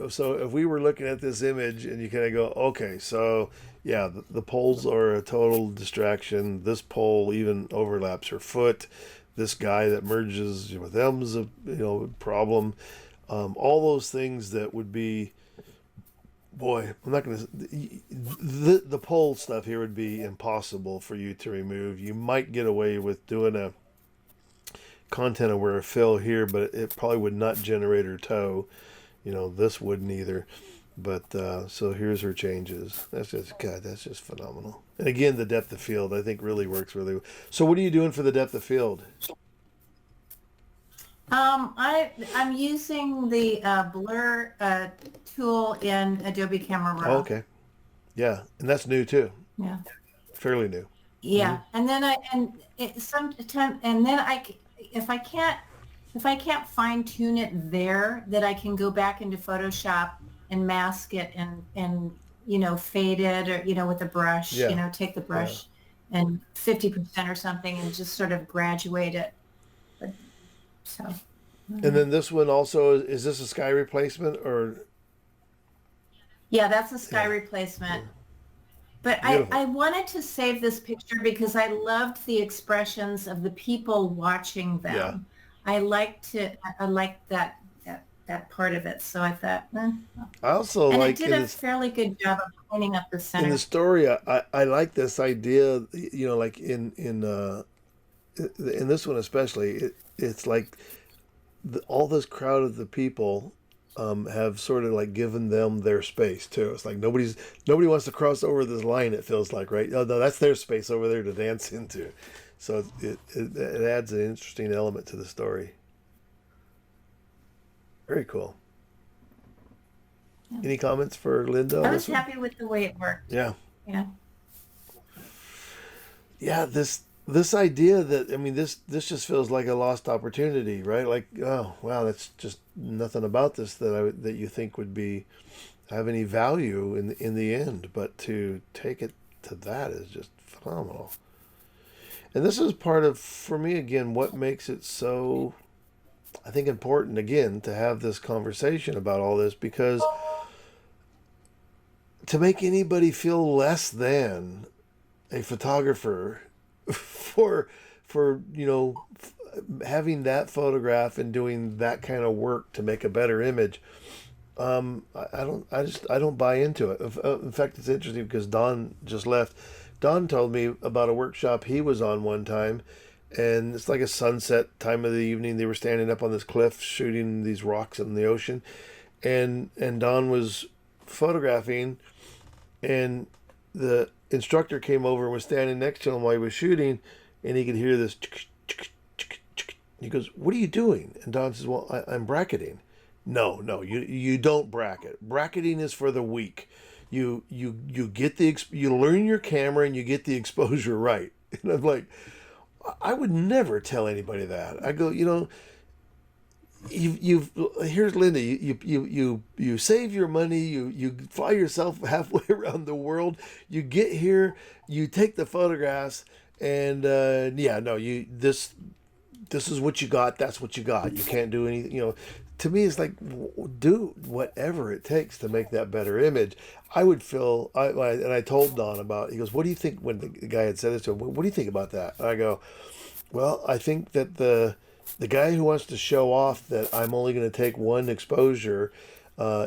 so if we were looking at this image and you kind of go, okay, so yeah, the poles are a total distraction. This pole even overlaps her foot. This guy that merges with them's a problem. All those things that would be, boy, I'm not gonna. The pole stuff here would be impossible for you to remove. You might get away with doing a content aware fill here, but it probably would not generate her toe. This wouldn't either. But so here's her changes. That's just phenomenal. And again, the depth of field I think really works really well. So what are you doing for the depth of field? I'm using the blur tool in Adobe Camera Raw. Oh, okay. Yeah, and that's new too. Yeah. Fairly new. Yeah, and then if I can't fine tune it there, that I can go back into Photoshop and mask it and fade it, or with a brush. Yeah. Take the brush and 50% or something and just sort of graduate it. But, so. And then this one also, is this a sky replacement or? Yeah, that's a sky Yeah. replacement. But Beautiful. I wanted to save this picture because I loved the expressions of the people watching them. Yeah. I liked that part of it. So I thought, I also and like it did a fairly good job of cleaning up the in center. the story. I like this idea. Like in this one especially, it's like all this crowd of the people have sort of like given them their space too. It's like nobody wants to cross over this line. It feels like, right? Oh no, that's their space over there to dance into. So it adds an interesting element to the story. Very cool. Yeah. Any comments for Linda on I was this one? happy with the way it worked. Yeah. Yeah. Yeah, this idea that, I mean, this just feels like a lost opportunity, right? Like, oh wow, that's just nothing about this that you think would have any value in the end, but to take it to that is just phenomenal. And this is part of, for me again, what makes it so, I think, important again to have this conversation about all this, because to make anybody feel less than a photographer for having that photograph and doing that kind of work to make a better image, I don't buy into it. In fact, it's interesting because Don just left. Don told me about a workshop he was on one time, and it's like a sunset time of the evening. They were standing up on this cliff shooting these rocks in the ocean, and Don was photographing, and the instructor came over and was standing next to him while he was shooting, and he could hear this. He goes, "What are you doing?" And Don says, "Well, I'm bracketing." No, you don't bracket. Bracketing is for the weak. You get you learn your camera and you get the exposure right. And I'm like, I would never tell anybody that. I go, here's Linda. You save your money. You fly yourself halfway around the world. You get here. You take the photographs, and this is what you got. That's what you got. You can't do anything. To me, it's like, do whatever it takes to make that better image. I would feel, and I told Don about, he goes, what do you think, when the guy had said this to him, what do you think about that? And I go, well, I think that The guy who wants to show off that I'm only going to take one exposure,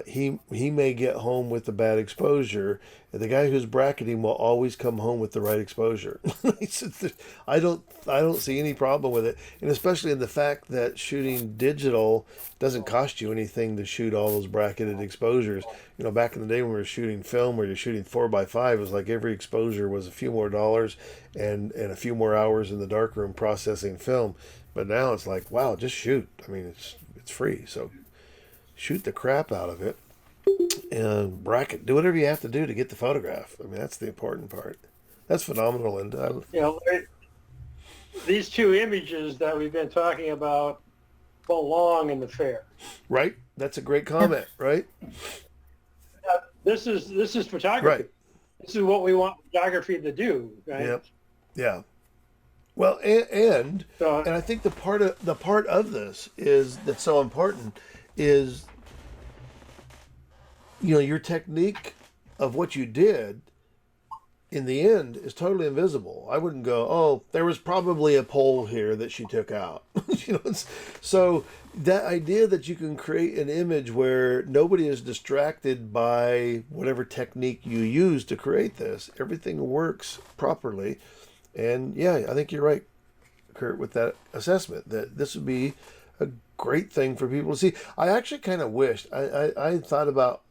he may get home with the bad exposure. And the guy who's bracketing will always come home with the right exposure. I don't see any problem with it, and especially in the fact that shooting digital doesn't cost you anything to shoot all those bracketed exposures. Back in the day when we were shooting film, where you're shooting 4x5, it was like every exposure was a few more dollars and a few more hours in the darkroom processing film. But now it's like, wow, just shoot. I mean, it's free, so shoot the crap out of it and bracket. Do whatever you have to do to get the photograph. I mean, that's the important part. That's phenomenal, and these two images that we've been talking about belong in the fair. right. That's a great comment, right? This is photography. Right. This is what we want photography to do, right? Yep. Yeah. Well, and So, I think the part of this is that's so important is your technique of what you did in the end is totally invisible. I wouldn't go, oh, there was probably a pole here that she took out. So that idea that you can create an image where nobody is distracted by whatever technique you use to create this, everything works properly. And yeah, I think you're right, Kurt, with that assessment that this would be a great thing for people to see. I actually kind of wished I thought about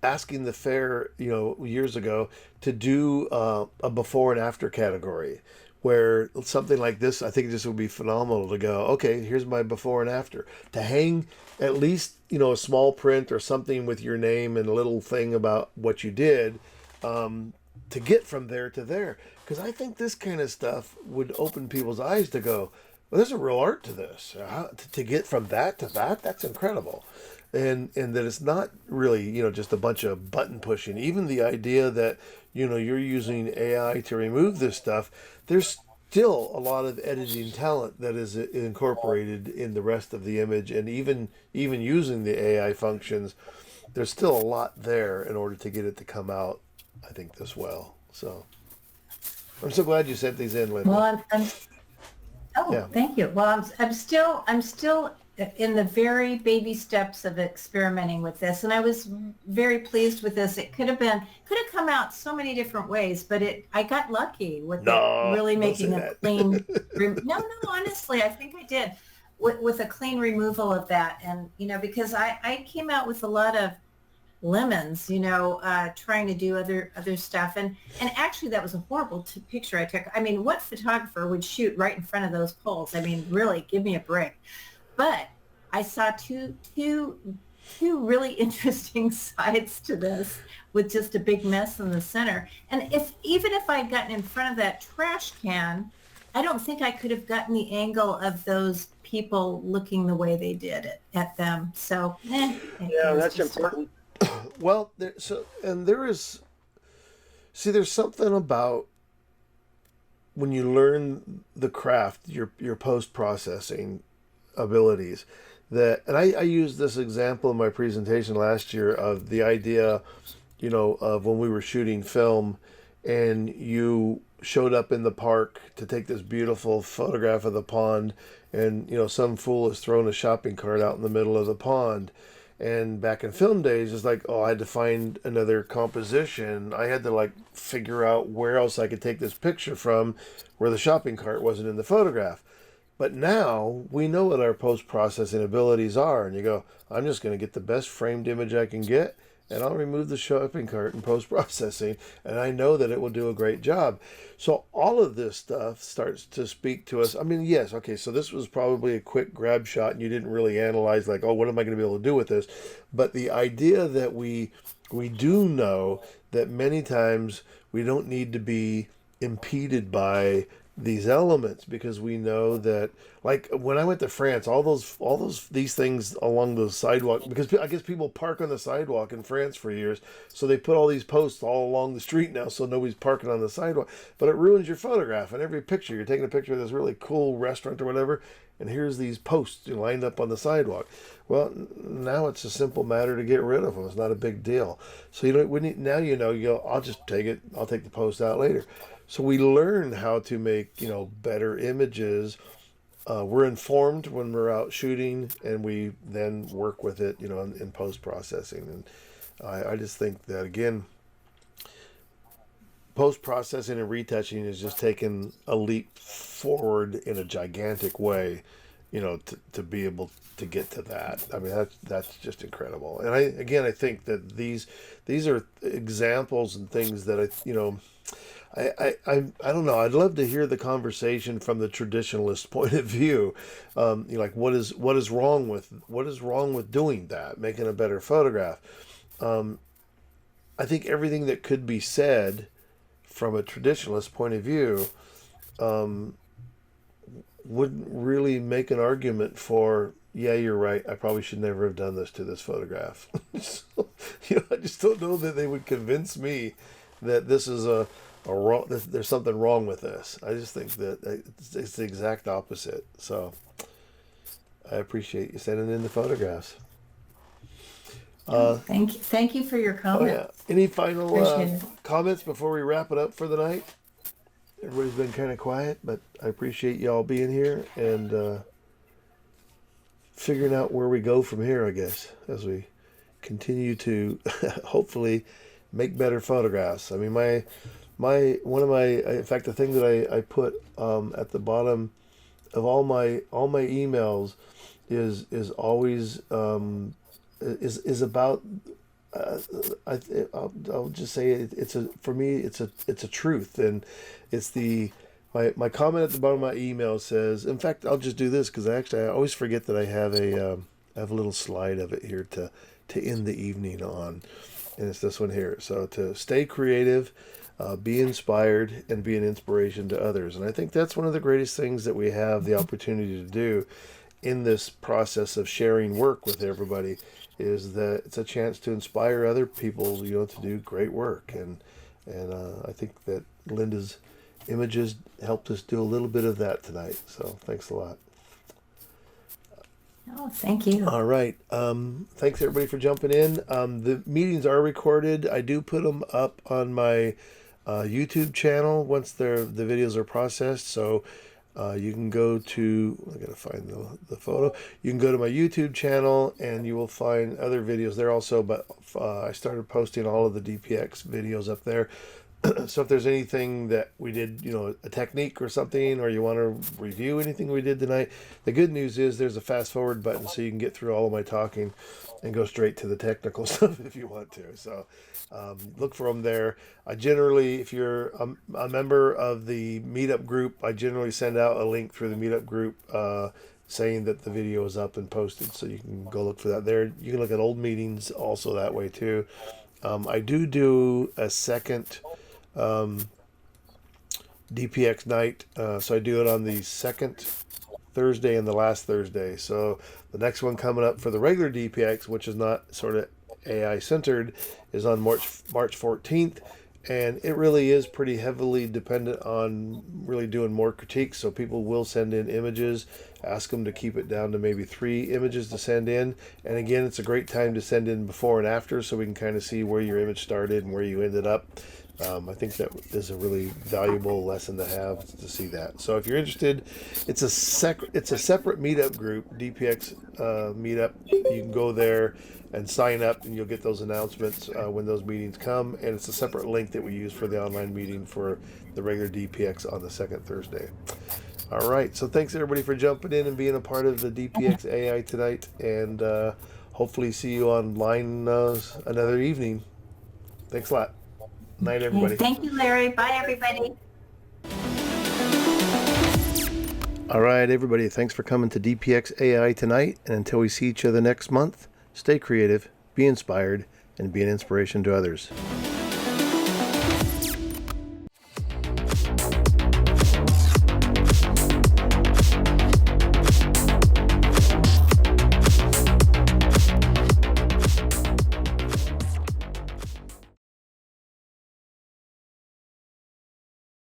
asking the fair, years ago to do a before and after category where something like this, I think this would be phenomenal to go, okay, here's my before and after, to hang at least, a small print or something with your name and a little thing about what you did, to get from there to there. Because I think this kind of stuff would open people's eyes to go, well, there's a real art to this. To get from that to that, that's incredible. And that it's not really, just a bunch of button pushing. Even the idea that, you're using AI to remove this stuff, there's still a lot of editing talent that is incorporated in the rest of the image. And even using the AI functions, there's still a lot there in order to get it to come out, I think, this well. So I'm so glad you sent these in, Linda. Well, Yeah. thank you. Well, I'm still in the very baby steps of experimenting with this, and I was very pleased with this. It could have come out so many different ways, but I got lucky with it really making a clean. No, honestly, I think I did with a clean removal of that, and because I came out with a lot of lemons, trying to do other stuff, and actually that was a horrible picture I took. I mean, what photographer would shoot right in front of those poles? I mean, really, give me a break. But I saw two really interesting sides to this, with just a big mess in the center. And even if I'd gotten in front of that trash can, I don't think I could have gotten the angle of those people looking the way they did it at them. So yeah, that's important. Well, there's something about when you learn the craft, your post-processing abilities, and I used this example in my presentation last year of the idea, of when we were shooting film and you showed up in the park to take this beautiful photograph of the pond, and some fool has thrown a shopping cart out in the middle of the pond. And back in film days, it's like, I had to find another composition. I had to figure out where else I could take this picture from where the shopping cart wasn't in the photograph. But now we know what our post-processing abilities are. And you go, I'm just going to get the best framed image I can get, and I'll remove the shopping cart in post-processing. And I know that it will do a great job. So all of this stuff starts to speak to us. I mean, yes, okay, so this was probably a quick grab shot and you didn't really analyze what am I going to be able to do with this? But the idea that we do know that many times we don't need to be impeded by these elements, because we know that, when I went to France, these things along the sidewalk, because I guess people park on the sidewalk in France for years, so they put all these posts all along the street now, so nobody's parking on the sidewalk. But it ruins your photograph. And every picture, you're taking a picture of this really cool restaurant or whatever, and here's these posts lined up on the sidewalk. Well, now it's a simple matter to get rid of them. It's not a big deal. So now I'll just take it. I'll take the post out later. So we learn how to make, better images. We're informed when we're out shooting, and we then work with it, in post processing. And I just think that, again, post processing and retouching is just taking a leap forward in a gigantic way, to be able to get to that. I mean, that's just incredible. And I think that these are examples and things that I don't know. I'd love to hear the conversation from the traditionalist point of view. Like what is wrong with doing that, making a better photograph. I think everything that could be said from a traditionalist point of view wouldn't really make an argument for, yeah, you're right, I probably should never have done this to this photograph. So, I just don't know that they would convince me that this is a wrong, there's something wrong with this. I just think that it's the exact opposite. So I appreciate you sending in the photographs. Thank you for your comment. Oh yeah. Any final Appreciate it. comments before we wrap it up for the night? Everybody's been kind of quiet, but I appreciate y'all being here and figuring out where we go from here, I guess, as we continue to hopefully make better photographs. I mean, in fact, the thing that I put at the bottom of all my emails is always is about. I'll just say for me it's a truth, and it's my comment at the bottom of my email says. In fact, I'll just do this because I always forget that I have a little slide of it here to end the evening on, and it's this one here. So to stay creative, be inspired, and be an inspiration to others. And I think that's one of the greatest things that we have the opportunity to do in this process of sharing work with everybody, is that it's a chance to inspire other people, to do great work. And I think that Linda's images helped us do a little bit of that tonight. So thanks a lot. Oh, thank you. All right. Thanks everybody for jumping in. The meetings are recorded. I do put them up on my YouTube channel once the videos are processed. So you can go to, I gotta find the photo. You can go to my YouTube channel and you will find other videos there also, but I started posting all of the DPX videos up there. So if there's anything that we did, a technique or something, or you want to review anything we did tonight, the good news is there's a fast forward button so you can get through all of my talking and go straight to the technical stuff if you want to. So look for them there. I generally, if you're a member of the meetup group, I generally send out a link through the meetup group saying that the video is up and posted, so you can go look for that there. You can look at old meetings also that way too. I do a second DPX night, so I do it on the second Thursday and the last Thursday. So the next one coming up for the regular DPX, which is not sort of AI centered, is on March 14th, and it really is pretty heavily dependent on really doing more critiques. So people will send in images, ask them to keep it down to maybe 3 images to send in. And again, it's a great time to send in before and after, so we can kind of see where your image started and where you ended up. I think that is a really valuable lesson to have, to see that. So if you're interested, it's a separate meetup group, DPX meetup. You can go there and sign up, and you'll get those announcements when those meetings come. And it's a separate link that we use for the online meeting for the regular DPX on the second Thursday. All right. So thanks everybody for jumping in and being a part of the DPX-AI tonight, and hopefully see you online another evening. Thanks a lot. Night, everybody. Thank you, Larry. Bye, everybody. All right, everybody. Thanks for coming to DPX AI tonight. And until we see each other next month, stay creative, be inspired, and be an inspiration to others.